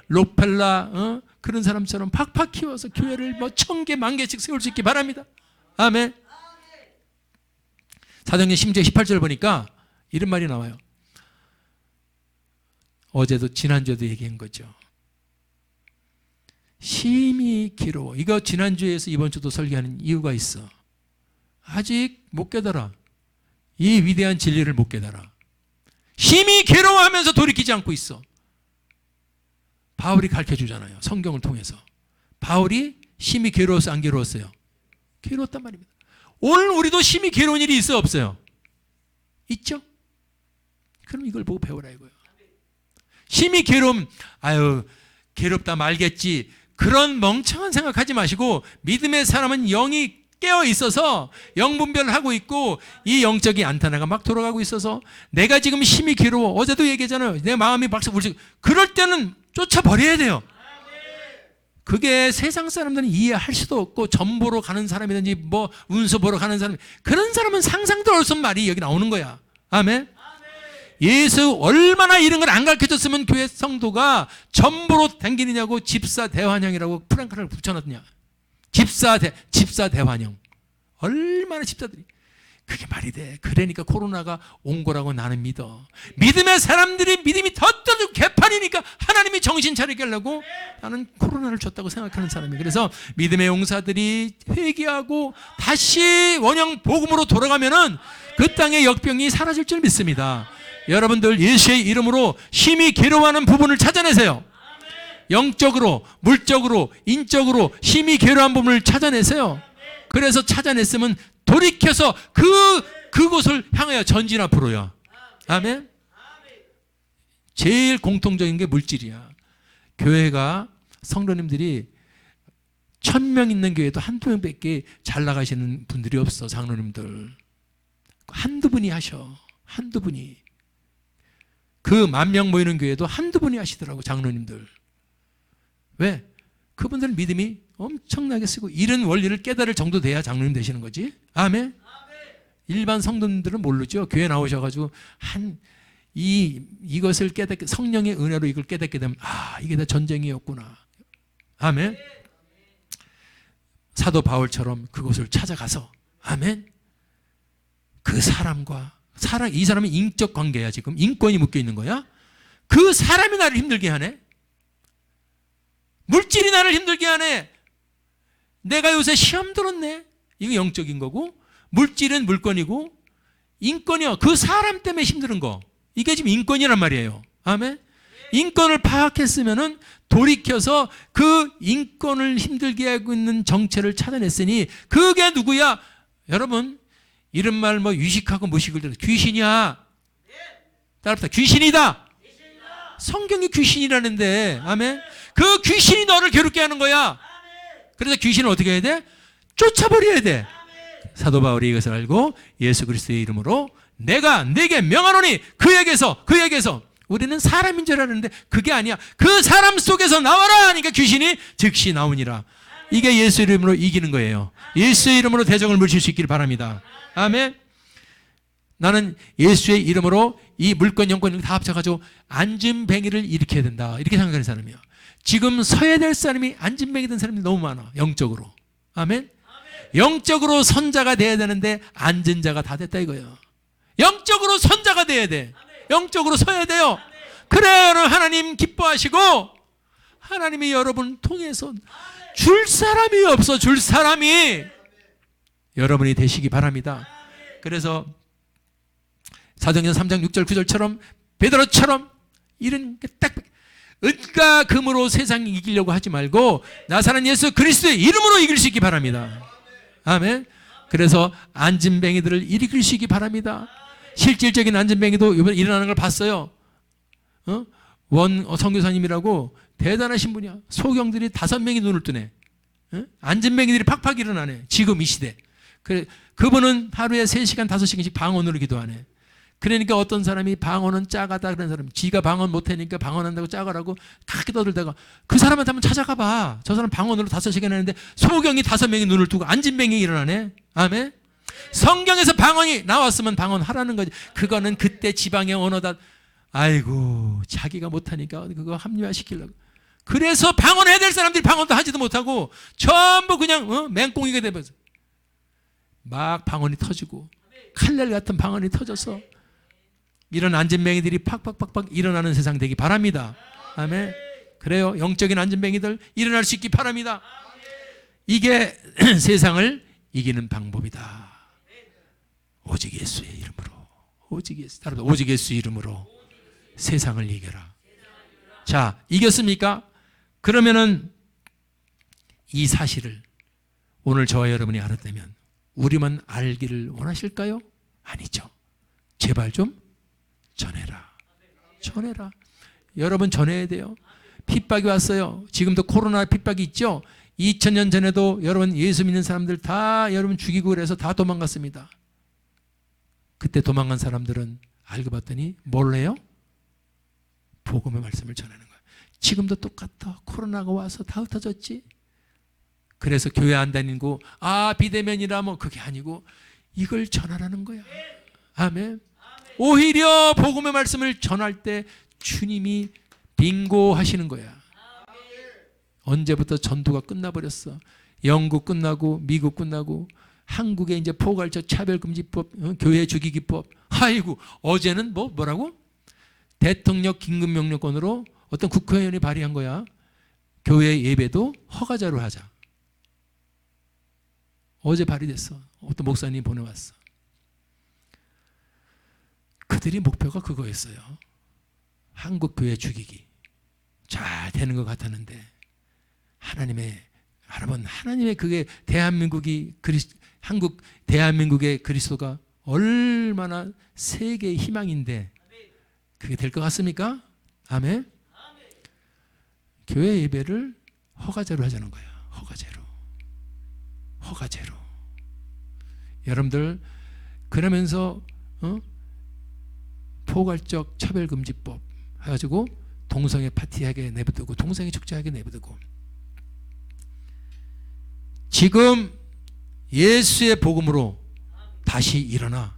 록펠라 그런 사람처럼 팍팍 키워서 교회를 1000개, 10,000개씩 세울 수 있기 바랍니다. 아멘. 사도행전 10장 18절 보니까 이런 말이 나와요. 어제도 지난주에도 얘기한 거죠. 심히 괴로워. 이거 지난주에서 이번 주도 설교하는 이유가 있어. 아직 못 깨달아. 이 위대한 진리를 못 깨달아. 심히 괴로워하면서 돌이키지 않고 있어. 바울이 가르쳐주잖아요. 성경을 통해서. 바울이 심히 괴로워서 안 괴로웠어요? 괴로웠단 말입니다. 오늘 우리도 심히 괴로운 일이 있어 없어요? 있죠? 그럼 이걸 보고 배우라 이거예요. 심히 괴롭다 말겠지. 그런 멍청한 생각하지 마시고 믿음의 사람은 영이 깨어 있어서 영분별을 하고 있고 이 영적인 안테나가 막 돌아가고 있어서 내가 지금 심히 괴로워. 어제도 얘기했잖아요. 내 마음이 박수 울지. 그럴 때는 쫓아버려야 돼요. 그게 세상 사람들은 이해할 수도 없고 점 보러 가는 사람이든지 운수 보러 가는 사람 그런 사람은 상상도 할 수 없는 말이 여기 나오는 거야. 아멘. 예수 얼마나 이런 걸 안 가르쳐줬으면 교회 성도가 점 보러 다니느냐고 집사 대환영이라고 프랑크를 붙여놨냐. 집사 대환영. 얼마나 집사들이 그게 말이 돼. 그러니까 코로나가 온 거라고 나는 믿어. 믿음의 사람들이 믿음이 더 떠들고 개판이니까 하나님이 정신 차리게 하려고 나는 코로나를 줬다고 생각하는 사람이에요. 그래서 믿음의 용사들이 회개하고 다시 원형 복음으로 돌아가면은 그 땅의 역병이 사라질 줄 믿습니다. 여러분들 예수의 이름으로 심히 괴로워하는 부분을 찾아내세요. 영적으로, 물적으로, 인적으로 심히 괴로워한 부분을 찾아내세요. 그래서 찾아냈으면 돌이켜서 그곳을 향하여 전진 앞으로요. 아멘. 제일 공통적인 게 물질이야. 교회가 성도님들이 1000명 있는 교회도 한두 명밖에 잘 나가시는 분들이 없어. 장로님들 한두 분이 하셔. 한두 분이. 그 10,000명 모이는 교회도 한두 분이 하시더라고, 장로님들. 왜? 그분들은 믿음이 엄청나게 쓰고 이런 원리를 깨달을 정도 돼야 장로님 되시는 거지. 아멘. 일반 성도님들은 모르죠. 교회 나오셔가지고 이것을 깨닫게, 성령의 은혜로 이걸 깨닫게 되면 이게 다 전쟁이었구나. 아멘. 사도 바울처럼 그곳을 찾아가서, 아멘, 그 사람과 이 사람은 인적 관계야. 지금 인권이 묶여 있는 거야. 그 사람이 나를 힘들게 하네. 물질이 나를 힘들게 하네. 내가 요새 시험 들었네. 이거 영적인 거고, 물질은 물건이고, 인권이요, 그 사람 때문에 힘든 거, 이게 지금 인권이란 말이에요. 아멘. 인권을 파악했으면은 돌이켜서 그 인권을 힘들게 하고 있는 정체를 찾아냈으니, 그게 누구야? 여러분, 이런 말 유식하고 무식을 들어 귀신이야. 따라붙어. 귀신이다. 성경이 귀신이라는데, 아멘. 그 귀신이 너를 괴롭게 하는 거야. 그래서 귀신은 어떻게 해야 돼? 쫓아버려야 돼. 사도 바울이 이것을 알고 예수 그리스도의 이름으로 내가 네게 명하노니, 그에게서 우리는 사람인 줄 알았는데 그게 아니야. 그 사람 속에서 나와라 하니까 귀신이 즉시 나오니라. 이게 예수 이름으로 이기는 거예요. 예수의 이름으로 대적을 물칠 수 있기를 바랍니다. 아멘. 나는 예수의 이름으로 이 물건, 영권 다 합쳐가지고 안진뱅이를 일으켜야 된다, 이렇게 생각하는 사람이에요. 지금 서야 될 사람이 안진뱅이 된 사람이 너무 많아, 영적으로. 아멘. 영적으로 선자가 돼야 되는데 앉은 자가 다 됐다 이거예요. 영적으로 선자가 돼야 돼. 영적으로 서야 돼요. 그래야 하나님 기뻐하시고, 하나님이 여러분 통해서 줄 사람이 없어. 줄 사람이 여러분이 되시기 바랍니다. 그래서 사도행전 3장 6절 9절처럼 베드로처럼 이런 딱 은과 금으로 세상 이기려고 하지 말고 나사렛 예수 그리스도의 이름으로 이길 수 있기 바랍니다. 아멘. 그래서 안진뱅이들을 일으킬 수 있기 바랍니다. 실질적인 안진뱅이도 이번에 일어나는 걸 봤어요. 선교사님이라고 대단하신 분이야. 소경들이 5명이 눈을 뜨네. 안진뱅이들이 팍팍 일어나네. 지금 이 시대. 그분은 하루에 3시간 5시간씩 방언으로 기도하네. 그러니까 어떤 사람이 방언은 짜가다 그런 사람, 지가 방언 못하니까 방언한다고 짜가라고 그렇게 떠들다가 그 사람한테 한번 찾아가 봐. 저 사람 방언으로 5시간 하는데 소경이 5명이 눈을 뜨고 안진뱅이 일어나네. 아멘. 성경에서 방언이 나왔으면 방언하라는 거지. 그거는 그때 지방의 언어다. 아이고, 자기가 못하니까 그거 합리화시키려고. 그래서 방언해야 될 사람들이 방언도 하지도 못하고 전부 그냥 맹꽁이가 되면서 막 방언이 터지고 칼날 같은 방언이 터져서 이런 안진뱅이들이 팍팍팍팍 일어나는 세상 되기 바랍니다. 아멘. 그래요. 영적인 안진뱅이들 일어날 수 있기 바랍니다. 이게 세상을 이기는 방법이다. 오직 예수의 이름으로, 오직 예수 이름으로 세상을 이겨라. 자, 이겼습니까? 그러면은 이 사실을 오늘 저와 여러분이 알았다면 우리만 알기를 원하실까요? 아니죠. 제발 좀 전해라. 여러분 전해야 돼요. 핍박이 왔어요. 지금도 코로나 핍박이 있죠. 2000년 전에도 여러분 예수 믿는 사람들 다 여러분 죽이고 그래서 다 도망갔습니다. 그때 도망간 사람들은 알고 봤더니 뭘 해요? 복음의 말씀을 전하는 거예요. 지금도 똑같아. 코로나가 와서 다 흩어졌지. 그래서 교회 안 다니고 비대면이라 그게 아니고 이걸 전하라는 거야. 아멘. 오히려 복음의 말씀을 전할 때 주님이 빙고 하시는 거야. 언제부터 전투가 끝나버렸어. 영국 끝나고 미국 끝나고 한국에 이제 포괄적 차별금지법, 교회 죽이기법. 아이고, 어제는 뭐라고? 대통령 긴급명령권으로 어떤 국회의원이 발의한 거야. 교회 예배도 허가자로 하자. 어제 발의됐어. 어떤 목사님이 보내왔어. 그들이 목표가 그거였어요. 한국 교회 죽이기. 잘 되는 것 같았는데 하나님의 그게 대한민국의 그리스도가 얼마나 세계의 희망인데 그게 될 것 같습니까? 아멘. 교회 예배를 허가제로 하자는 거야. 허가제로. 여러분들 그러면서 포괄적 차별금지법 해가지고 동성애 파티하게 내버두고 동성애 축제하게 내버두고 지금 예수의 복음으로 다시 일어나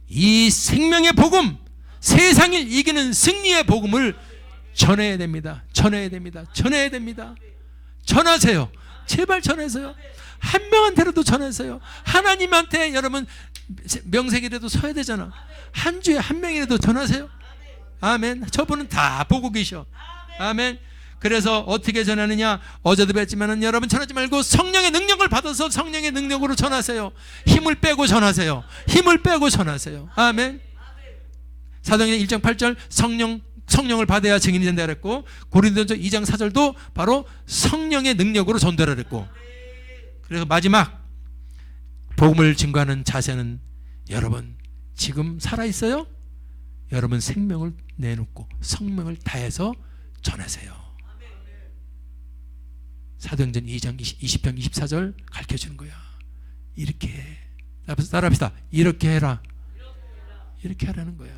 이 생명의 복음, 세상을 이기는 승리의 복음을 전해야 됩니다. 전해야 됩니다. 전해야 됩니다. 전하세요. 제발 전하세요. 한 명한테라도 전하세요. 하나님한테 여러분 명색이라도 서야 되잖아. 한 주에 한 명이라도 전하세요. 아멘. 저분은 다 보고 계셔. 아멘. 그래서 어떻게 전하느냐? 어제도 뵀지만은 여러분 전하지 말고 성령의 능력을 받아서 성령의 능력으로 전하세요. 힘을 빼고 전하세요. 힘을 빼고 전하세요. 아멘. 사도행전 1장 8절 성령을 받아야 증인이 된다 그랬고, 고린도전서 2장 4절도 바로 성령의 능력으로 전도하라 그랬고, 그래서 마지막 복음을 증거하는 자세는 여러분 지금 살아있어요? 여러분 생명을 내놓고 성명을 다해서 전하세요. 사도행전 2장 20편 24절 가르쳐주는 거야. 이렇게 해. 따라합시다. 이렇게 해라. 이렇게 하라는 거야.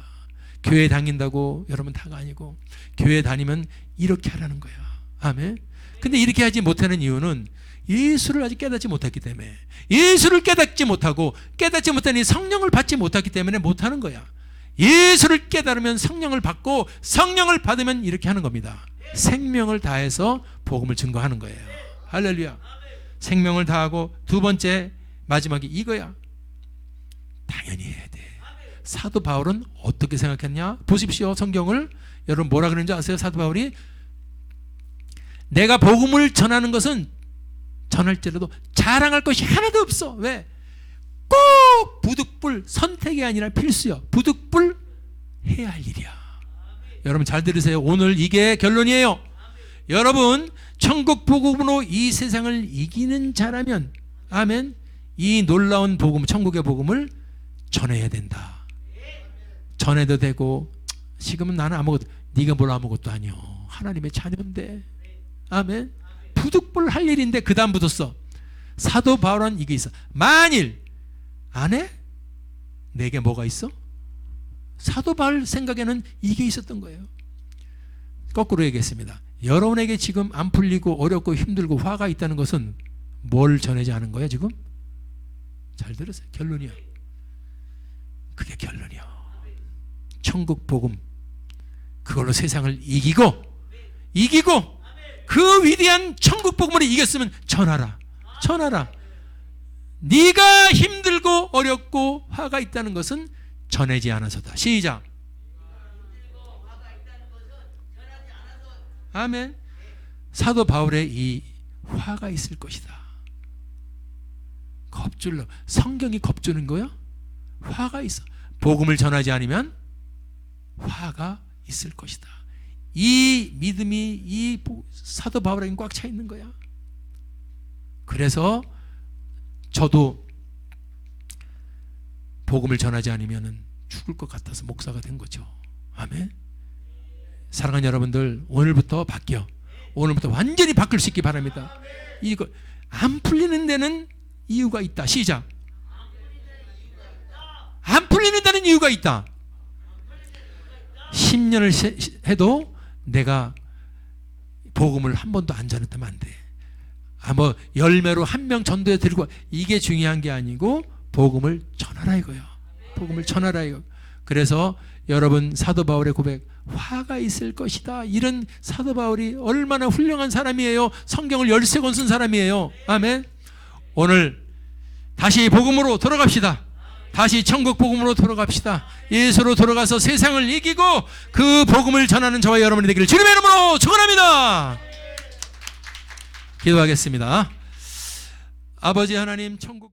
교회 다닌다고 여러분 다가 아니고 교회 다니면 이렇게 하라는 거야. 아멘. 근데 이렇게 하지 못하는 이유는 예수를 아직 깨닫지 못했기 때문에, 예수를 깨닫지 못하고 깨닫지 못하니 성령을 받지 못했기 때문에 못하는 거야. 예수를 깨달으면 성령을 받고 성령을 받으면 이렇게 하는 겁니다. 생명을 다해서 복음을 증거하는 거예요. 할렐루야. 생명을 다하고 두 번째 마지막이 이거야. 당연히 해야 돼. 사도 바울은 어떻게 생각했냐? 보십시오. 성경을. 여러분 뭐라 그러는지 아세요? 사도 바울이 내가 복음을 전하는 것은 전할지라도 자랑할 것이 하나도 없어. 왜? 꼭 부득불, 선택이 아니라 필수야. 부득불 해야 할 일이야. 여러분 잘 들으세요. 오늘 이게 결론이에요. 여러분 천국 복음으로 이 세상을 이기는 자라면, 아멘, 이 놀라운 복음, 천국의 복음을 전해야 된다. 전해도 되고, 지금은 나는 아무것도, 네가 뭘 아무것도 아니요, 하나님의 자녀인데, 아멘, 부득불 할 일인데 그 다음 붙었어. 사도 바울은 이게 있어. 만일 안 해? 내게 뭐가 있어? 사도 바울 생각에는 이게 있었던 거예요. 거꾸로 얘기했습니다. 여러분에게 지금 안 풀리고 어렵고 힘들고 화가 있다는 것은 뭘 전하지 않은 거야 지금? 잘 들으세요. 결론이야. 그게 결론이야. 천국 복음, 그걸로 세상을 이기고 그 위대한 천국 복음을 이겼으면 전하라. 전하라. 네가 힘들고 어렵고 화가 있다는 것은 전하지 않아서다. 시작. 아멘. 사도 바울의 이 화가 있을 것이다. 겁줄러. 성경이 겁주는 거야? 화가 있어. 복음을 전하지 않으면 화가 있을 것이다. 이 믿음이 이 사도 바울에게 꽉 차 있는 거야. 그래서 저도 복음을 전하지 않으면 죽을 것 같아서 목사가 된 거죠. 아멘. 사랑하는 여러분들, 오늘부터 바뀌어. 오늘부터 완전히 바뀔 수 있기 바랍니다. 이거 안 풀리는 데는 이유가 있다. 시작. 안 풀리는 데는 이유가 있다. 10년을 해도 내가 복음을 한 번도 안 전했다면 안 돼. 뭐 열매로 한 명 전도에 들고, 이게 중요한 게 아니고 복음을 전하라 이거야. 복음을 전하라 이거. 그래서 여러분 사도 바울의 고백, 화가 있을 것이다. 이런 사도 바울이 얼마나 훌륭한 사람이에요. 성경을 13권 쓴 사람이에요. 아멘. 오늘 다시 복음으로 돌아갑시다. 다시 천국 복음으로 돌아갑시다. 예수로 돌아가서 세상을 이기고 그 복음을 전하는 저와 여러분이 되기를 주님의 이름으로 축원합니다. 기도하겠습니다. 아버지 하나님, 천국